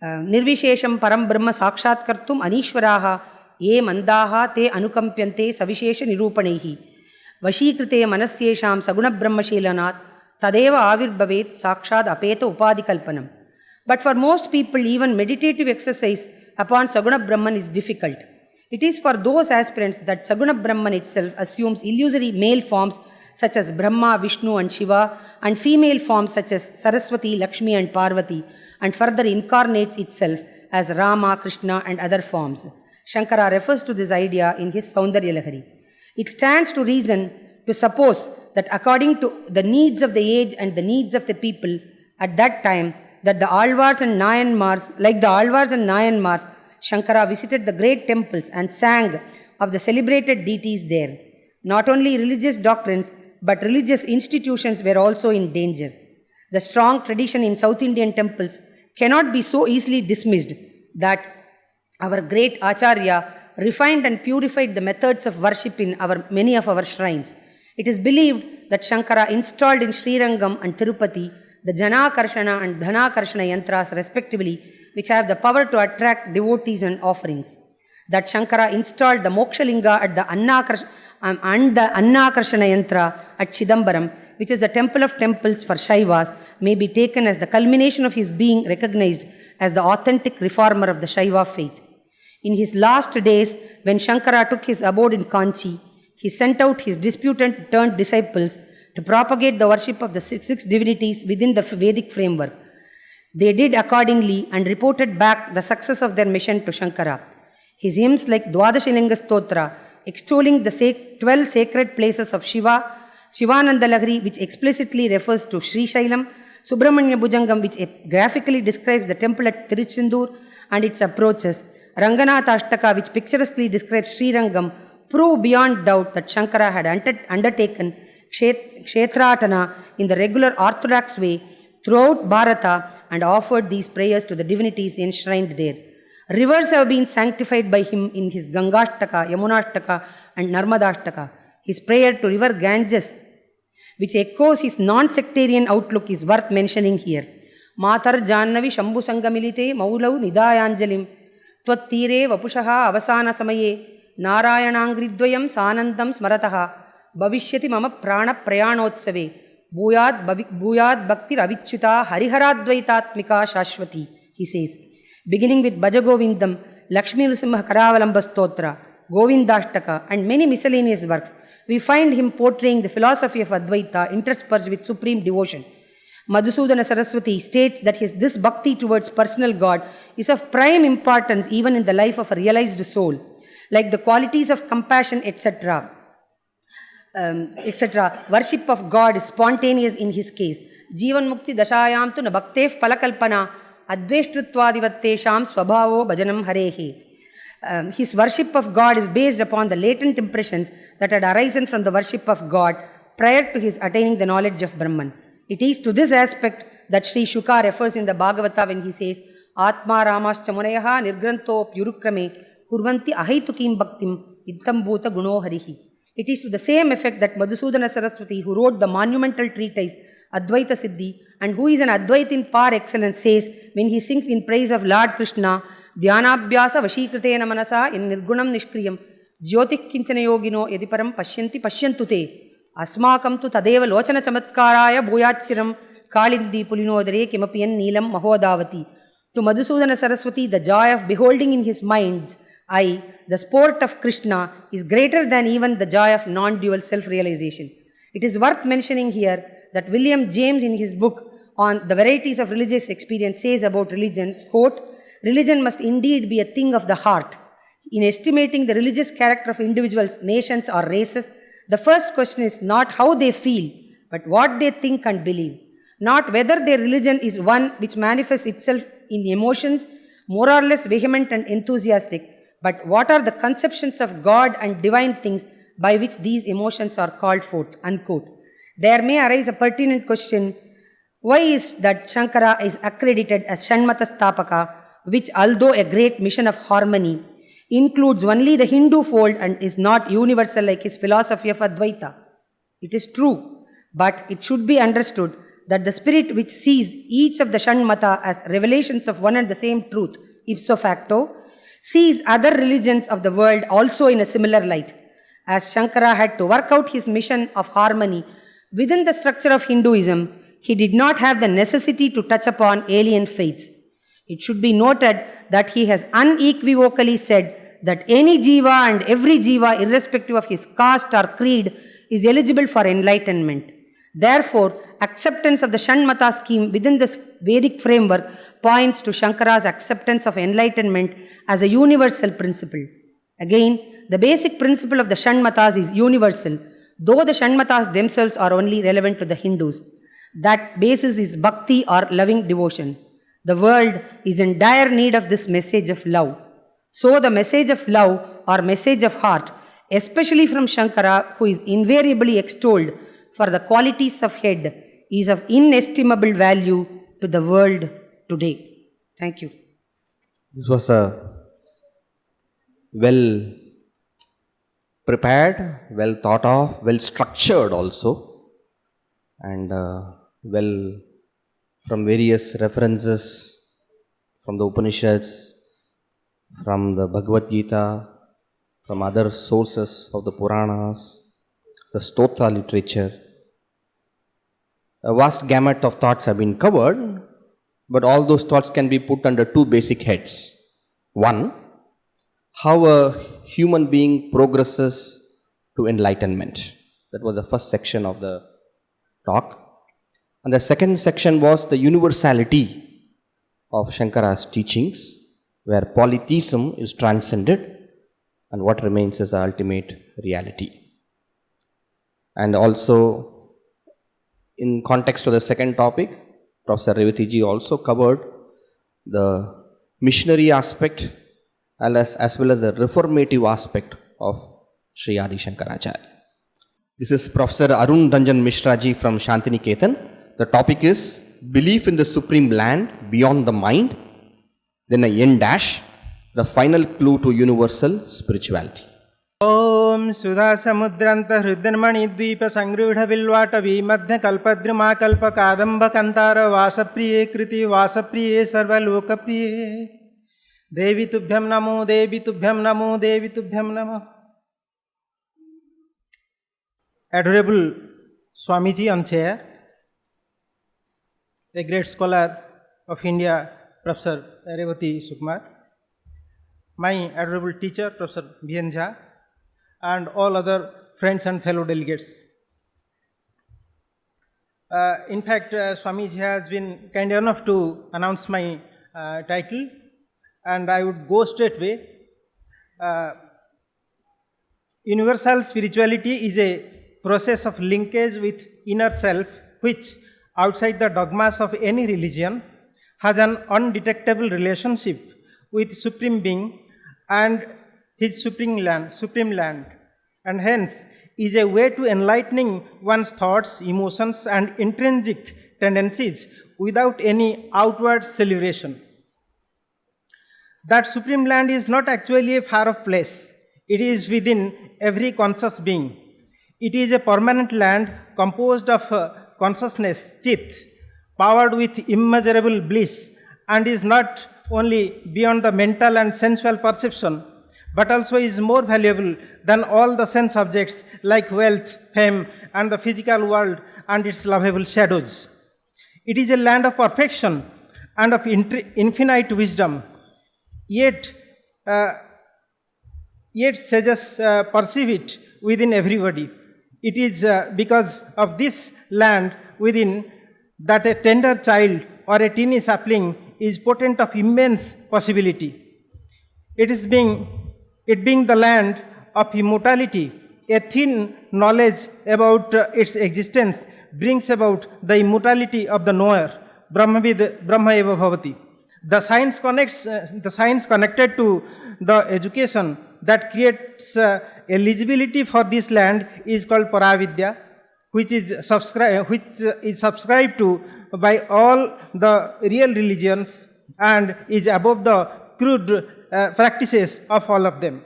Nirvishesham Param Brahma Sakshatkartum Anishvaraha Ye Mandaha Te Anukampyante Savishesha Nirupanehi Vashikrite Manasyesham Saguna Brahmashilanat Tadeva Avirbhavet Sakshad Apeta Upadi Kalpanam. But for most people, even meditative exercise upon Saguna Brahman is difficult. It is for those aspirants that Saguna Brahman itself assumes illusory male forms such as Brahma, Vishnu and Shiva, and female forms such as Saraswati, Lakshmi and Parvati, and further incarnates itself as Rama, Krishna and other forms. Shankara refers to this idea in his Saundarya Lahari. It stands to reason to suppose that according to the needs of the age and the needs of the people at that time, that the Alvars and Nayanmars, Shankara visited the great temples and sang of the celebrated deities there. Not only religious doctrines, but religious institutions were also in danger. The strong tradition in South Indian temples cannot be so easily dismissed that our great Acharya refined and purified the methods of worship in many of our shrines. It is believed that Shankara installed in Srirangam and Tirupati the Janakarshana and Dhanakarshana yantras respectively, which have the power to attract devotees and offerings. That Shankara installed the Mokshalinga at the and the Annakarshana yantra at Chidambaram, which is the temple of temples for Shaivas, may be taken as the culmination of his being recognized as the authentic reformer of the Shaiva faith. In his last days, when Shankara took his abode in Kanchi, he sent out his disputant disciples to propagate the worship of the six divinities within the Vedic framework. They did accordingly and reported back the success of their mission to Shankara. His hymns like Dwadashilinga Stotra, extolling the 12 sacred places of Shiva, Shivananda Lahari, which explicitly refers to Sri Shailam, Subramanya Bhujangam, which graphically describes the temple at Tiruchendur and its approaches, Ranganatha Ashtaka, which picturesquely describes Sri Rangam, prove beyond doubt that Shankara had undertaken Kshetratana in the regular orthodox way throughout Bharata and offered these prayers to the divinities enshrined there. Rivers have been sanctified by him in his Gangashtaka, Yamunashtaka and Narmadashtaka. His prayer to river Ganges, which echoes his non-sectarian outlook, is worth mentioning here. Matar Jannavi Shambhu Sangamilite Maulau Nidayanjalim Tvattire Vapushaha Avasana Samaye Narayanangridvayam Sanandam Smarataha Bhavishyati Mama Prana Prayanotsave Bhuyad Bhakti Ravichuta Hariharadvaitatmika Shashwati, he says. Beginning with Bhajagovindam, Lakshmi Nrsimha Karavalamba Stotra, Govindashtaka and many miscellaneous works, we find him portraying the philosophy of Advaita interspersed with supreme devotion. Madhusudana Saraswati states that this bhakti towards personal God is of prime importance even in the life of a realized soul, like the qualities of compassion, etc. Worship of God is spontaneous in his case. Jivan Mukti Dashayam tu na bhaktef palakalpana adveshtrutvadivattesham swabhavo bhajanam harehe. His worship of God is based upon the latent impressions that had arisen from the worship of God prior to his attaining the knowledge of Brahman. It is to this aspect that Sri Shuka refers in the Bhagavata when he says, Atma Ramascha Munayaha Nirgranto Pyurukrame Kurvanti Ahaitukim Bhaktim Ittam Bhuta Guno Harihi. It is to the same effect that Madhusudana Saraswati, who wrote the monumental treatise Advaita Siddhi and who is an Advait in par excellence, says when he sings in praise of Lord Krishna, Dhyanabhyasa Vashikritena Manasa in Nirgunam Nishkriyam Jyotik Kinchana Yogino Yadiparam Pashyanti Pashyantute Asmakam tu Tadeva Lochana Chamatkaraya Bhuyachiram Kalindi Pulinodare Kimapiyan Neelam Mahodavati. To Madhusudana Saraswati, the joy of beholding in his mind's eye the sport of Krishna is greater than even the joy of non-dual self-realization. It is worth mentioning here that William James in his book on the varieties of religious experience says about religion, quote, religion must indeed be a thing of the heart. In estimating the religious character of individuals, nations or races, the first question is not how they feel, but what they think and believe. Not whether their religion is one which manifests itself in emotions, more or less vehement and enthusiastic, but what are the conceptions of God and divine things by which these emotions are called forth, unquote. There may arise a pertinent question, why is that Shankara is accredited as Shanmata Stapaka, which although a great mission of harmony, includes only the Hindu fold and is not universal like his philosophy of Advaita. It is true, but it should be understood that the spirit which sees each of the Shanmata as revelations of one and the same truth, ipso facto, sees other religions of the world also in a similar light. As Shankara had to work out his mission of harmony within the structure of Hinduism, he did not have the necessity to touch upon alien faiths. It should be noted that he has unequivocally said that any jiva and every jiva, irrespective of his caste or creed, is eligible for enlightenment. Therefore, acceptance of the Shanmata scheme within this Vedic framework points to Shankara's acceptance of enlightenment as a universal principle. Again, the basic principle of the Shanmatas is universal, though the Shanmatas themselves are only relevant to the Hindus. That basis is bhakti or loving devotion. The world is in dire need of this message of love. So the message of love or message of heart, especially from Shankara, who is invariably extolled for the qualities of head, is of inestimable value to the world today. Thank you. This was a well prepared, well thought of, well structured also, and well from various references from the Upanishads, from the Bhagavad Gita, from other sources of the Puranas, the Stotra literature. A vast gamut of thoughts have been covered, but all those thoughts can be put under two basic heads. One, how a human being progresses to enlightenment. That was the first section of the talk. And the second section was the universality of Shankara's teachings, where polytheism is transcended and what remains is the ultimate reality. And also, in context of the second topic, Professor Revati ji also covered the missionary aspect as well as the reformative aspect of Sri Adi Shankaracharya. This is Professor Arun Ranjan Mishra ji from Shantiniketan. The topic is belief in the supreme land beyond the mind, then a N dash, the final clue to universal spirituality. ओम सुधा समुद्रांत हृदयमणि द्वीप संगृढ़ बिल्वाटवी मध्य कल्पद्रुमा कल्प कादंब कंतार वासप्रिये कृति वासप्रिये सर्वलोकप्रिये देवी तुभ्यं नमो देवी तुभ्यं नमो देवी तुभ्यं नमः. Adorable Swamiji on chair, a great scholar of India, Professor Revati Sukumar, my adorable teacher, Professor B.N. Jha, and all other friends and fellow delegates. In fact, Swamiji has been kind enough to announce my title, and I would go straight away. Universal spirituality is a process of linkage with inner self, which, outside the dogmas of any religion, has an undetectable relationship with Supreme Being and His supreme land, and hence is a way to enlightening one's thoughts, emotions, and intrinsic tendencies without any outward celebration. That supreme land is not actually a far-off place. It is within every conscious being. It is a permanent land composed of consciousness, chit, powered with immeasurable bliss, and is not only beyond the mental and sensual perception, but also is more valuable than all the sense objects like wealth, fame, and the physical world and its lovable shadows. It is a land of perfection and of infinite wisdom, yet sages perceive it within everybody. It is because of this land within that a tender child or a teeny sapling is potent of immense possibility. It being the land of immortality, a thin knowledge about its existence brings about the immortality of the knower. Brahmavid Brahma eva bhavati. The science connected to the education that creates eligibility for this land is called Paravidya, which is subscribed to by all the real religions and is above the crude practices of all of them.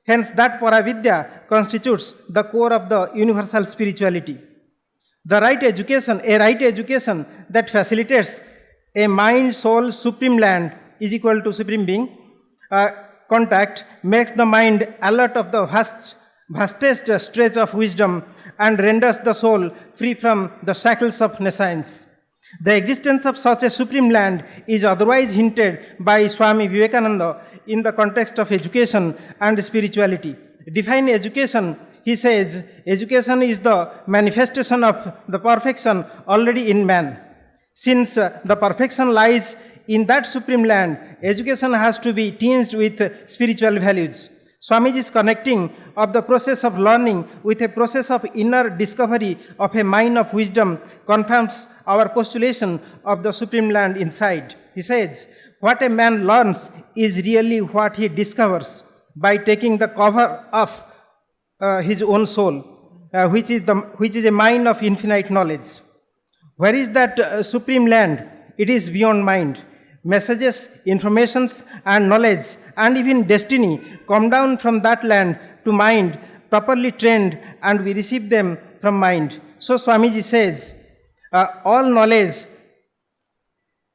Hence, that Paravidya constitutes the core of the universal spirituality. A right education that facilitates a mind-soul supreme land is equal to supreme being. Contact makes the mind alert of the vastest stretch of wisdom and renders the soul free from the shackles of nescience. The existence of such a supreme land is otherwise hinted by Swami Vivekananda in the context of education and spirituality. Define education, he says, education is the manifestation of the perfection already in man. Since the perfection lies in that supreme land, education has to be tinged with spiritual values. Swamiji's connecting of the process of learning with a process of inner discovery of a mine of wisdom confirms our postulation of the supreme land inside. He says, what a man learns is really what he discovers by taking the cover of his own soul, which is a mine of infinite knowledge. Where is that supreme land? It is beyond mind. Messages, informations, and knowledge, and even destiny come down from that land to mind, properly trained, and we receive them from mind. So Swamiji says, all knowledge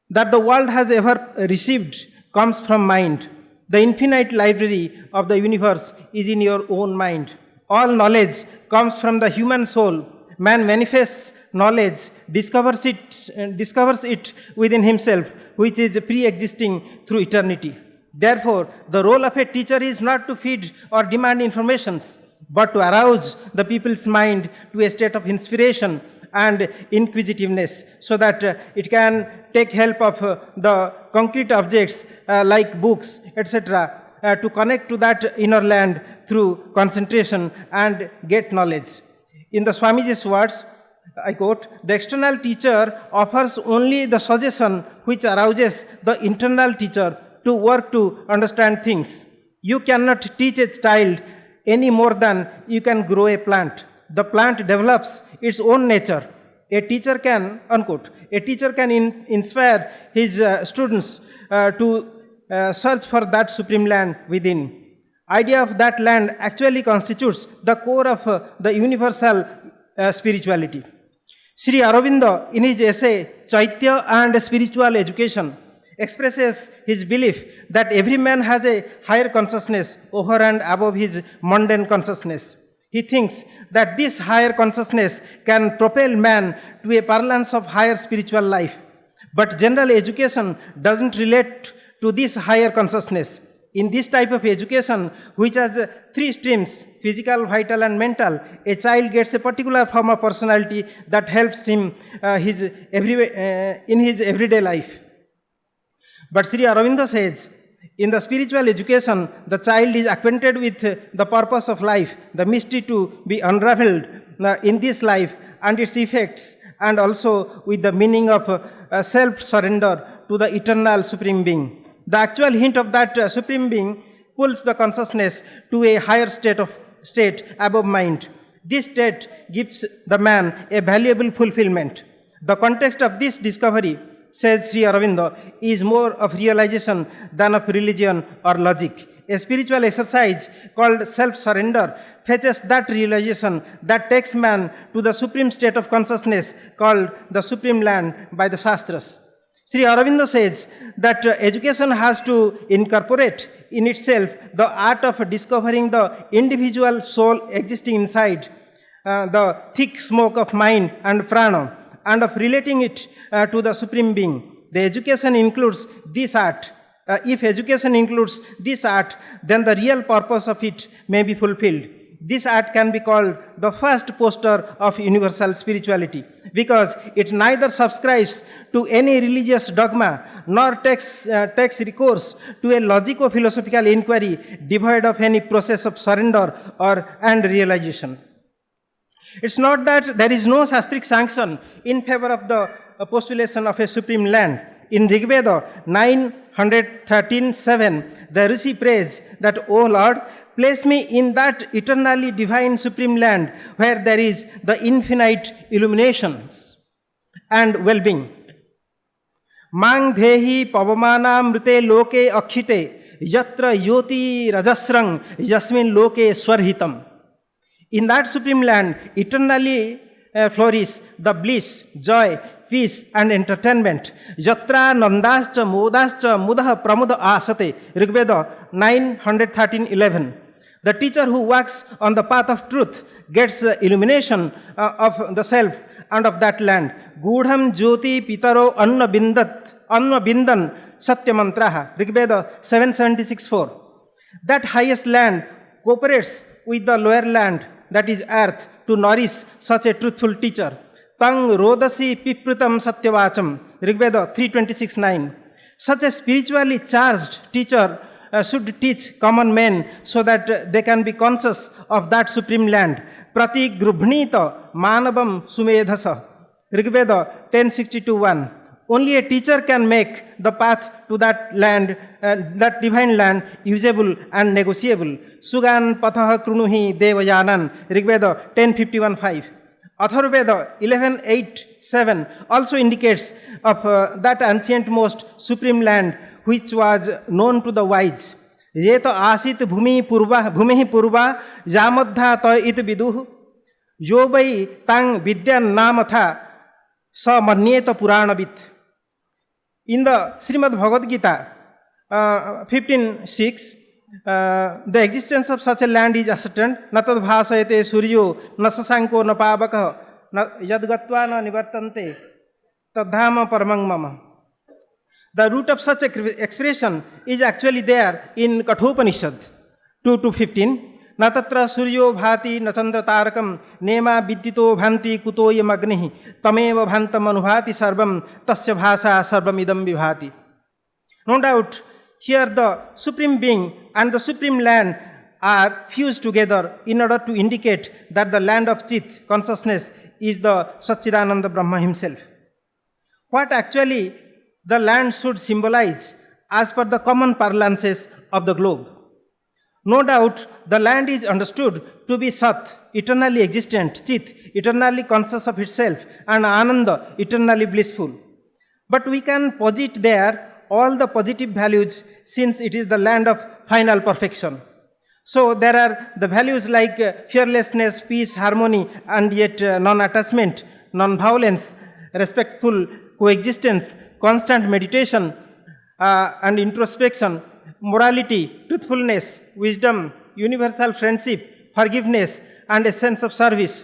that the world has ever received comes from mind. The infinite library of the universe is in your own mind. All knowledge comes from the human soul. Man manifests knowledge, discovers it within himself, which is pre-existing through eternity. Therefore, the role of a teacher is not to feed or demand informations, but to arouse the people's mind to a state of inspiration and inquisitiveness, so that it can take help of the concrete objects like books, etc., to connect to that inner land through concentration and get knowledge. In the Swamiji's words, I quote, the external teacher offers only the suggestion which arouses the internal teacher to work to understand things. You cannot teach a child any more than you can grow a plant. The plant develops its own nature. a teacher can, unquote, a teacher can inspire his students to search for that supreme land within. Idea of that land actually constitutes the core of the universal spirituality. Sri Aurobindo, in his essay Chaitya and Spiritual Education, expresses his belief that every man has a higher consciousness over and above his mundane consciousness. He thinks that this higher consciousness can propel man to a parlance of higher spiritual life. But general education doesn't relate to this higher consciousness. In this type of education, which has three streams, physical, vital and mental, a child gets a particular form of personality that helps him in his everyday life. But Sri Aurobindo says, in the spiritual education, the child is acquainted with the purpose of life, the mystery to be unraveled in this life and its effects, and also with the meaning of self-surrender to the eternal Supreme Being. The actual hint of that Supreme Being pulls the consciousness to a higher state above mind. This state gives the man a valuable fulfillment. The context of this discovery, says Sri Aurobindo, is more of realization than of religion or logic. A spiritual exercise called self-surrender fetches that realization that takes man to the supreme state of consciousness called the Supreme Land by the Shastras. Sri Aurobindo says that education has to incorporate in itself the art of discovering the individual soul existing inside the thick smoke of mind and prana, and of relating it to the Supreme Being. The education includes this art. If education includes this art, then the real purpose of it may be fulfilled. This art can be called the first poster of universal spirituality, because it neither subscribes to any religious dogma nor takes recourse to a logico-philosophical inquiry devoid of any process of surrender and realization. It's not that there is no Shastric sanction in favor of the postulation of a supreme land. In Rigveda 9:13-7, the Rishi prays that, O Lord, place me in that eternally divine supreme land where there is the infinite illuminations and well-being. Mang dhehi pavamana mrite loke akshite yatra yoti rajasrang yasmin loke swarhitam. In that supreme land, eternally flourish the bliss, joy, peace and entertainment. Yatra nandascha modascha mudah pramuda asate. Rigveda 9:13-11. The teacher who walks on the path of truth gets the illumination of the self and of that land. Gudham jyoti pitaro anna bindan satyamantraha. Rigveda 7:76-4. That highest land cooperates with the lower land, that is earth, to nourish such a truthful teacher. Tang rodasi pipritam satyavacham. Rigveda 3:26-9. Such a spiritually charged teacher should teach common men so that they can be conscious of that supreme land. Prati grubhnita manavam sumedhasa. Rigveda 10:62-1. Only a teacher can make the path to that land, that divine land, usable and negotiable. Sugan patah krunuhi devayanan. Rigveda 10:51-5. Atharvaveda 11:8-7 also indicates of that ancient most supreme land which was known to the wise. Yeta asit bhumihi purva jamadha ta it viduh yobai tang vidyan namatha sa manyeta puranabit. In the Srimad Bhagavad Gita 15:6, the existence of such a land is ascertained. Natad bhasayate suryo nasasanko napavakah yadgatva na nivartante tadhama paramang mama. The root of such expression is actually there in Kathopanishad 2:15. Natatra suryo bhati nachandra tarakam nema vidyito bhanti kutoyam agnihi tameva bhantam anubhati sarvam tasya bhasa sarvam idam vibhati. No doubt, here the Supreme Being and the Supreme Land are fused together in order to indicate that the land of Chit, consciousness, is the Satchidananda Brahma himself. What actually the land should symbolize as per the common parlances of the globe? No doubt, the land is understood to be Sat, eternally existent, Chit, eternally conscious of itself, and Ananda, eternally blissful. But we can posit there all the positive values since it is the land of final perfection. So there are the values like fearlessness, peace, harmony, and yet non-attachment, non-violence, respectful coexistence, constant meditation and introspection, morality, truthfulness, wisdom, universal friendship, forgiveness, and a sense of service.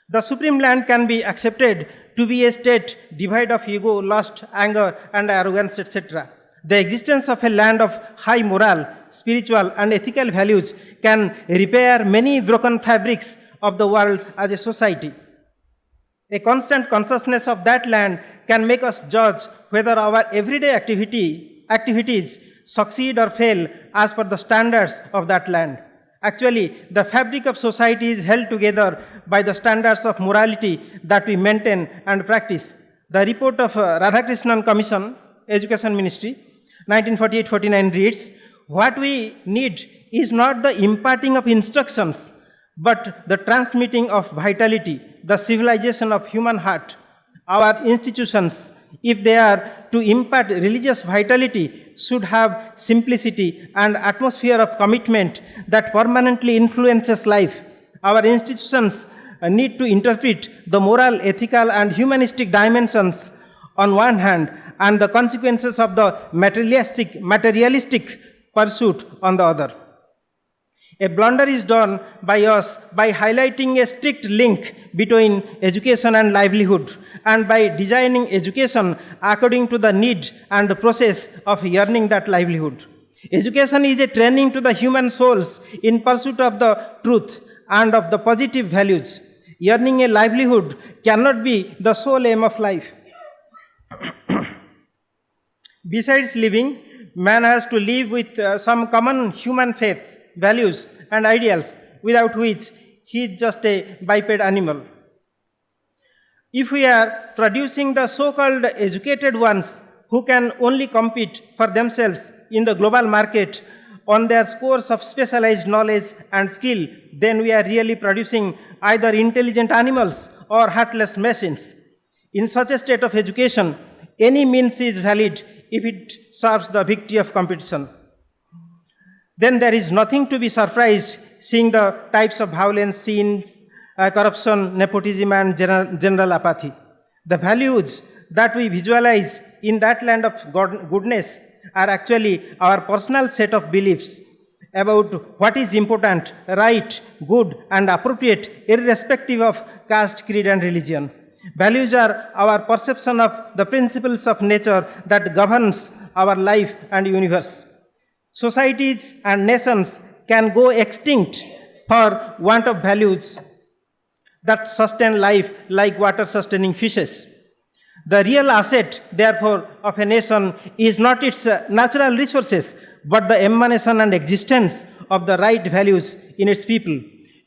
The supreme land can be accepted to be a state devoid of ego, lust, anger, and arrogance, etc. The existence of a land of high moral, spiritual, and ethical values can repair many broken fabrics of the world as a society. A constant consciousness of that land can make us judge whether our everyday activities succeed or fail as per the standards of that land. Actually, the fabric of society is held together by the standards of morality that we maintain and practice. The report of Radhakrishnan Commission, Education Ministry, 1948-49 reads, "What we need is not the imparting of instructions, but the transmitting of vitality, the civilization of human heart. Our institutions, if they are to impart religious vitality, should have simplicity and atmosphere of commitment that permanently influences life. Our institutions need to interpret the moral, ethical, and humanistic dimensions on one hand, and the consequences of the materialistic pursuit on the other. A blunder is done by us by highlighting a strict link between education and livelihood, and by designing education according to the need and the process of earning that livelihood. Education is a training to the human souls in pursuit of the truth and of the positive values. Earning a livelihood cannot be the sole aim of life. Besides living, man has to live with some common human faiths, values, and ideals, without which he is just a biped animal. If we are producing the so-called educated ones who can only compete for themselves in the global market on their scores of specialized knowledge and skill, then we are really producing either intelligent animals or heartless machines. In such a state of education, any means is valid if it serves the victory of competition. Then there is nothing to be surprised seeing the types of violence, scenes, corruption, nepotism, and general apathy. The values that we visualize in that land of goodness are actually our personal set of beliefs about what is important, right, good, and appropriate, irrespective of caste, creed, and religion. Values are our perception of the principles of nature that governs our life and universe. Societies and nations can go extinct for want of values that sustain life like water sustaining fishes. The real asset, therefore, of a nation is not its natural resources, but the emanation and existence of the right values in its people.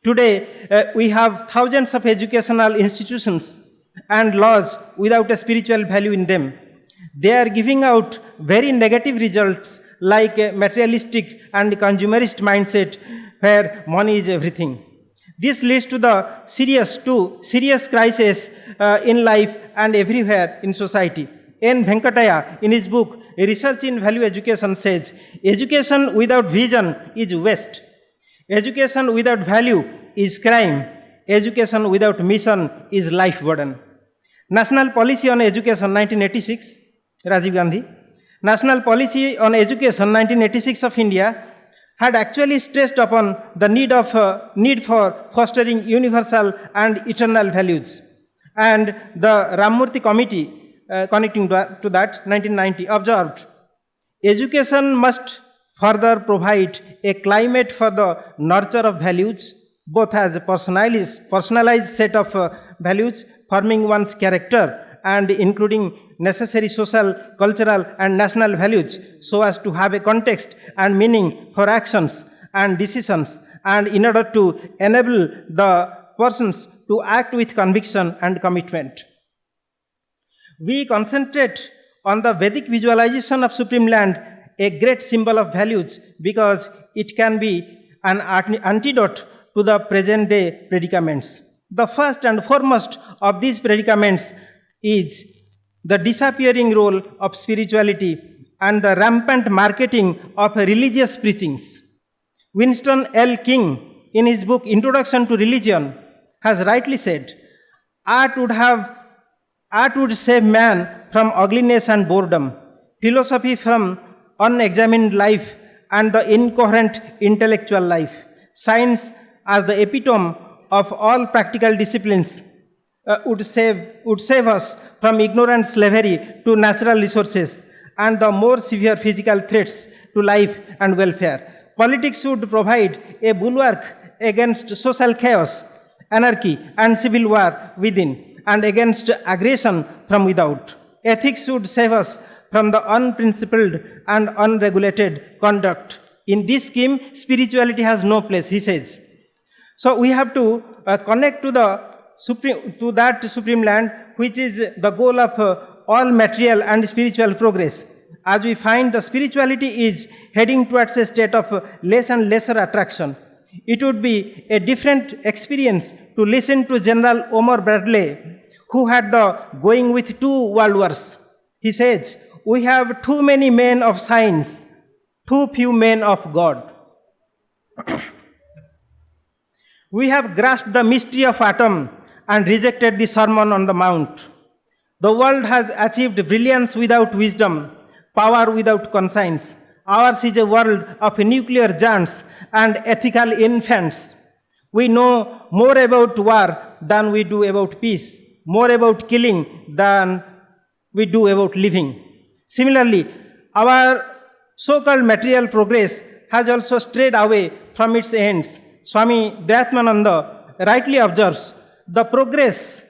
Today, we have thousands of educational institutions and laws without a spiritual value in them. They are giving out very negative results like a materialistic and consumerist mindset where money is everything. This leads to the serious crisis in life and everywhere in society. N. Venkataya, in his book Research in Value Education, says, "Education without vision is waste. Education without value is crime. Education without mission is life burden." National Policy on Education, 1986, Rajiv Gandhi. National Policy on Education, 1986 of India had actually stressed upon the need for fostering universal and eternal values. And the Ramurthy Committee, connecting to that, 1990, observed, "Education must further provide a climate for the nurture of values, both as a personalized set of values forming one's character and including necessary social, cultural, and national values, so as to have a context and meaning for actions and decisions, and in order to enable the persons to act with conviction and commitment." We concentrate on the Vedic visualization of Supreme Land a great symbol of values because it can be an antidote to the present day predicaments. The first and foremost of these predicaments is the disappearing role of spirituality and the rampant marketing of religious preachings. Winston L. King, in his book Introduction to Religion, has rightly said, art would save man from ugliness and boredom, philosophy from unexamined life and the incoherent intellectual life, science as the epitome of all practical disciplines would save us from ignorant slavery to natural resources and the more severe physical threats to life and welfare. Politics would provide a bulwark against social chaos, anarchy and civil war within and against aggression from without. Ethics would save us from the unprincipled and unregulated conduct. In this scheme, spirituality has no place, he says. So we have to connect to that supreme land, which is the goal of all material and spiritual progress. As we find, the spirituality is heading towards a state of less and lesser attraction. It would be a different experience to listen to General Omar Bradley, who had the going with 2 world wars. He says, we have too many men of science, too few men of God. We have grasped the mystery of atom and rejected the Sermon on the Mount. The world has achieved brilliance without wisdom, power without conscience. Ours is a world of nuclear giants and ethical infants. We know more about war than we do about peace, more about killing than we do about living. Similarly, our so-called material progress has also strayed away from its ends. Swami Dayatmananda rightly observes, the progress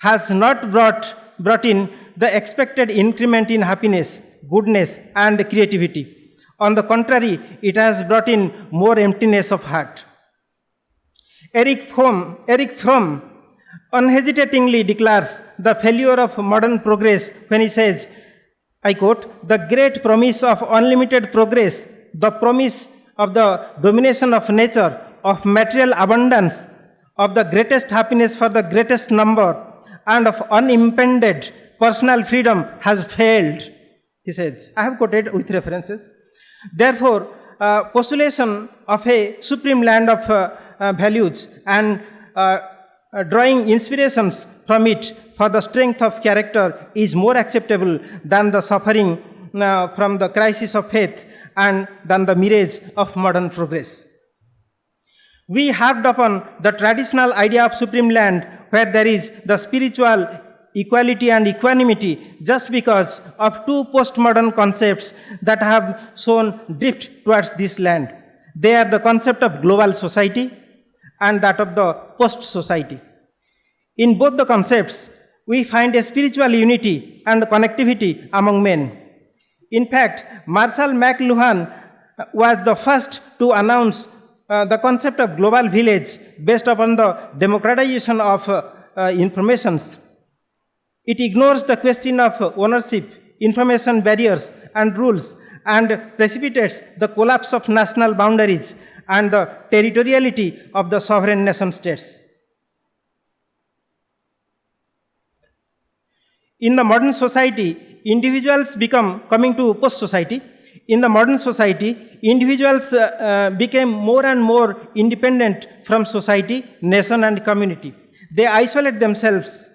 has not brought in the expected increment in happiness, goodness and creativity. On the contrary, it has brought in more emptiness of heart. Erich Fromm unhesitatingly declares the failure of modern progress when he says, I quote, the great promise of unlimited progress, the promise of the domination of nature, of material abundance, of the greatest happiness for the greatest number, and of unimpeded personal freedom has failed, he says. I have quoted with references. Therefore, postulation of a supreme land of values and drawing inspirations from it for the strength of character is more acceptable than the suffering from the crisis of faith and than the mirage of modern progress. We harped upon the traditional idea of supreme land where there is the spiritual equality and equanimity just because of 2 postmodern concepts that have shown drift towards this land. They are the concept of global society and that of the post-society. In both the concepts, we find a spiritual unity and connectivity among men. In fact, Marshall McLuhan was the first to announce the concept of global village based upon the democratization of information. It ignores the question of ownership, information barriers and rules and precipitates the collapse of national boundaries and the territoriality of the sovereign nation states. In the modern society, individuals coming to post-society, in the modern society, individuals became more and more independent from society, nation and community. They isolate themselves.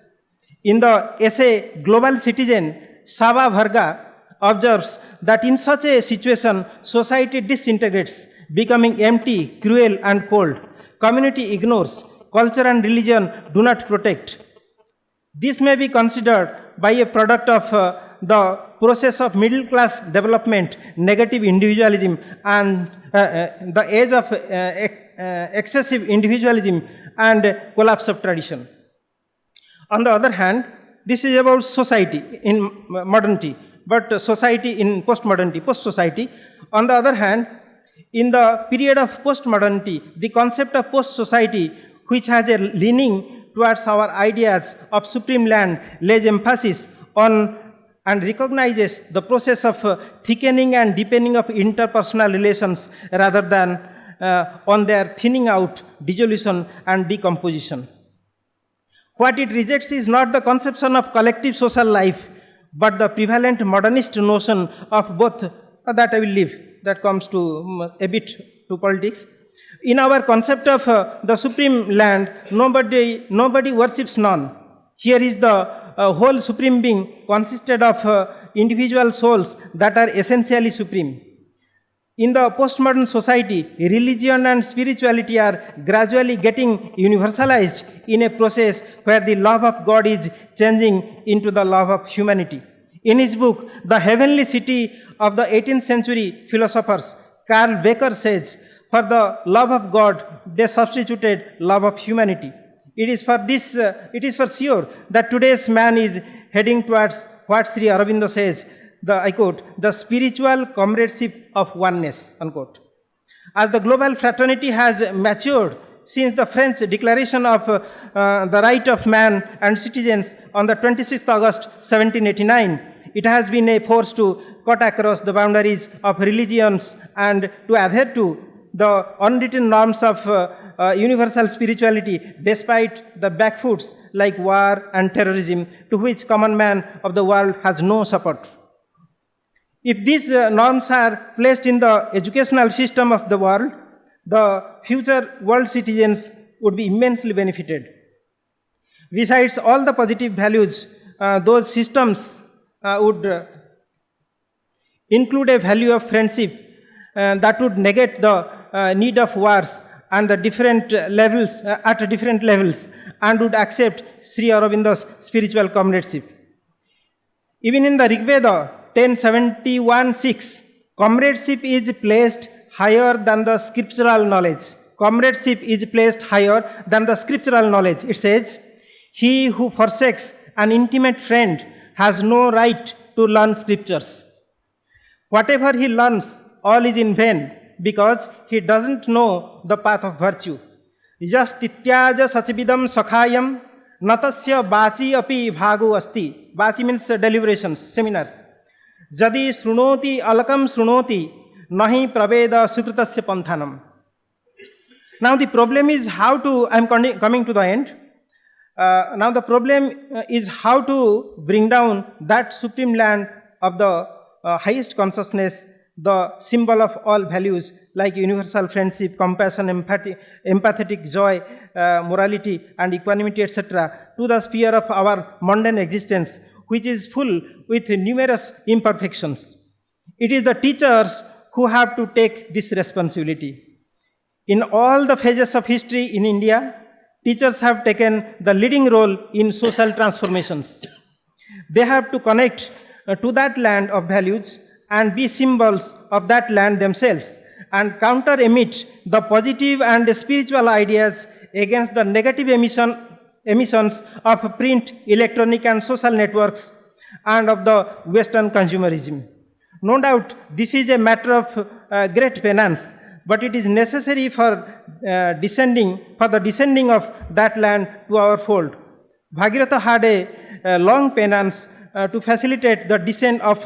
In the essay Global Citizen, Saba Varga observes that in such a situation, society disintegrates, becoming empty, cruel and cold. Community ignores, culture and religion do not protect. This may be considered by a product of the process of middle class development, negative individualism and the age of excessive individualism and collapse of tradition. On the other hand, this is about society in modernity, but society in postmodernity, post-society. On the other hand, in the period of postmodernity, the concept of post-society, which has a leaning towards our ideas of supreme land, lays emphasis on and recognizes the process of thickening and deepening of interpersonal relations rather than on their thinning out, dissolution and decomposition. What it rejects is not the conception of collective social life, but the prevalent modernist notion of both, that I will leave, that comes to a bit to politics. In our concept of the supreme land, nobody worships none. Here is the whole supreme being consisted of individual souls that are essentially supreme. In the postmodern society, religion and spirituality are gradually getting universalized in a process where the love of God is changing into the love of humanity. In his book, The Heavenly City of the 18th Century Philosophers, Karl Becker says, for the love of God, they substituted love of humanity. It is for sure that today's man is heading towards what Sri Aurobindo says, I quote, the spiritual comradeship of oneness, unquote. As the global fraternity has matured since the French Declaration of the Right of Man and Citizens on the 26th August 1789, it has been a force to cut across the boundaries of religions and to adhere to the unwritten norms of universal spirituality despite the backfoots like war and terrorism to which common man of the world has no support. If these norms are placed in the educational system of the world, the future world citizens would be immensely benefited. Besides all the positive values, those systems would include a value of friendship that would negate the need of wars and the different levels, at different levels, and would accept Sri Aurobindo's spiritual comradeship. Even in the Rig Veda 1071:6, comradeship is placed higher than the scriptural knowledge. Comradeship is placed higher than the scriptural knowledge. It says, he who forsakes an intimate friend has no right to learn scriptures. Whatever he learns, all is in vain, because he doesn't know the path of virtue. Jas tityaja sachibidam sakhayam natasya bachi api bhagu asti. Bachi means deliberations, seminars. Jadi shrunoti alakam shrunoti nahi praveda sukritasya panthanam. Now the problem is how to, I am coming to the end. Now the problem is how to bring down that supreme land of the highest consciousness, the symbol of all values like universal friendship, compassion, empathetic joy, morality and equanimity, etc., to the sphere of our mundane existence, which is full with numerous imperfections. It is the teachers who have to take this responsibility. In all the phases of history in India, teachers have taken the leading role in social transformations. They have to connect to that land of values and be symbols of that land themselves and counter-emit the positive and spiritual ideas against the negative emissions of print, electronic and social networks and of the Western consumerism. No doubt this is a matter of great penance, but it is necessary for the descending of that land to our fold. Bhagirath had a long penance to facilitate the descent of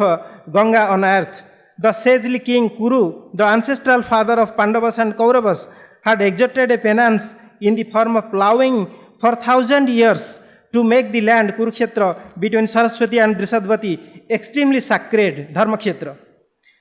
Ganga on earth. The sagely king Kuru, the ancestral father of Pandavas and Kauravas, had exerted a penance in the form of plowing for 1,000 years to make the land Kurukshetra between Saraswati and Drisadvati extremely sacred, Dharmakshetra.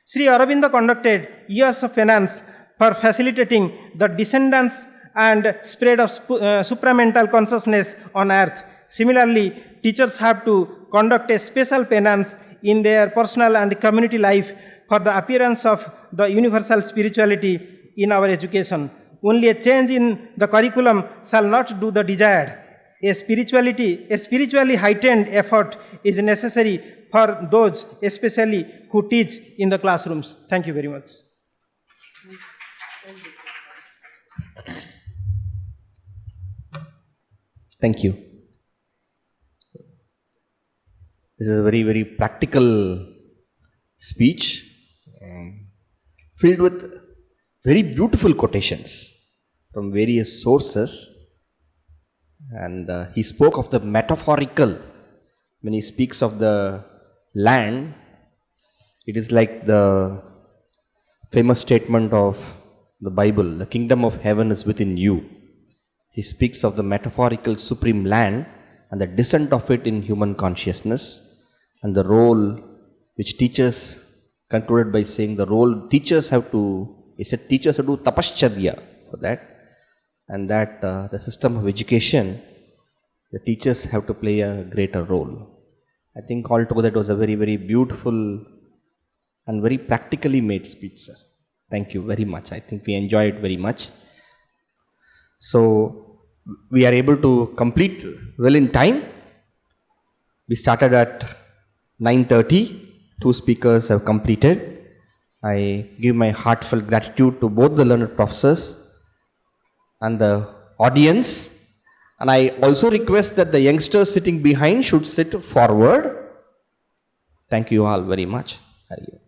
Sri Aurobindo conducted years of penance for facilitating the descendance and spread of supramental consciousness on earth. Similarly, teachers have to conduct a special penance in their personal and community life for the appearance of the universal spirituality in our education. Only a change in the curriculum shall not do the desired. A spiritually heightened effort is necessary for those especially who teach in the classrooms. Thank you very much. Thank you. This is a very, very practical speech filled with very beautiful quotations from various sources. And he spoke of the metaphorical when he speaks of the land, it is like the famous statement of the Bible, the kingdom of heaven is within you. He speaks of the metaphorical supreme land and the descent of it in human consciousness, and the role which teachers concluded by saying the role teachers have to, he said teachers have to do tapascharya for that, and that the system of education, the teachers have to play a greater role. I think altogether it was a very, very beautiful and very practically made speech, sir. Thank you very much. I think we enjoyed it very much. So, we are able to complete well in time. We started at 9:30. 2 speakers have completed. I give my heartfelt gratitude to both the learned professors and the audience. And I also request that the youngsters sitting behind should sit forward. Thank you all very much. Hari Om.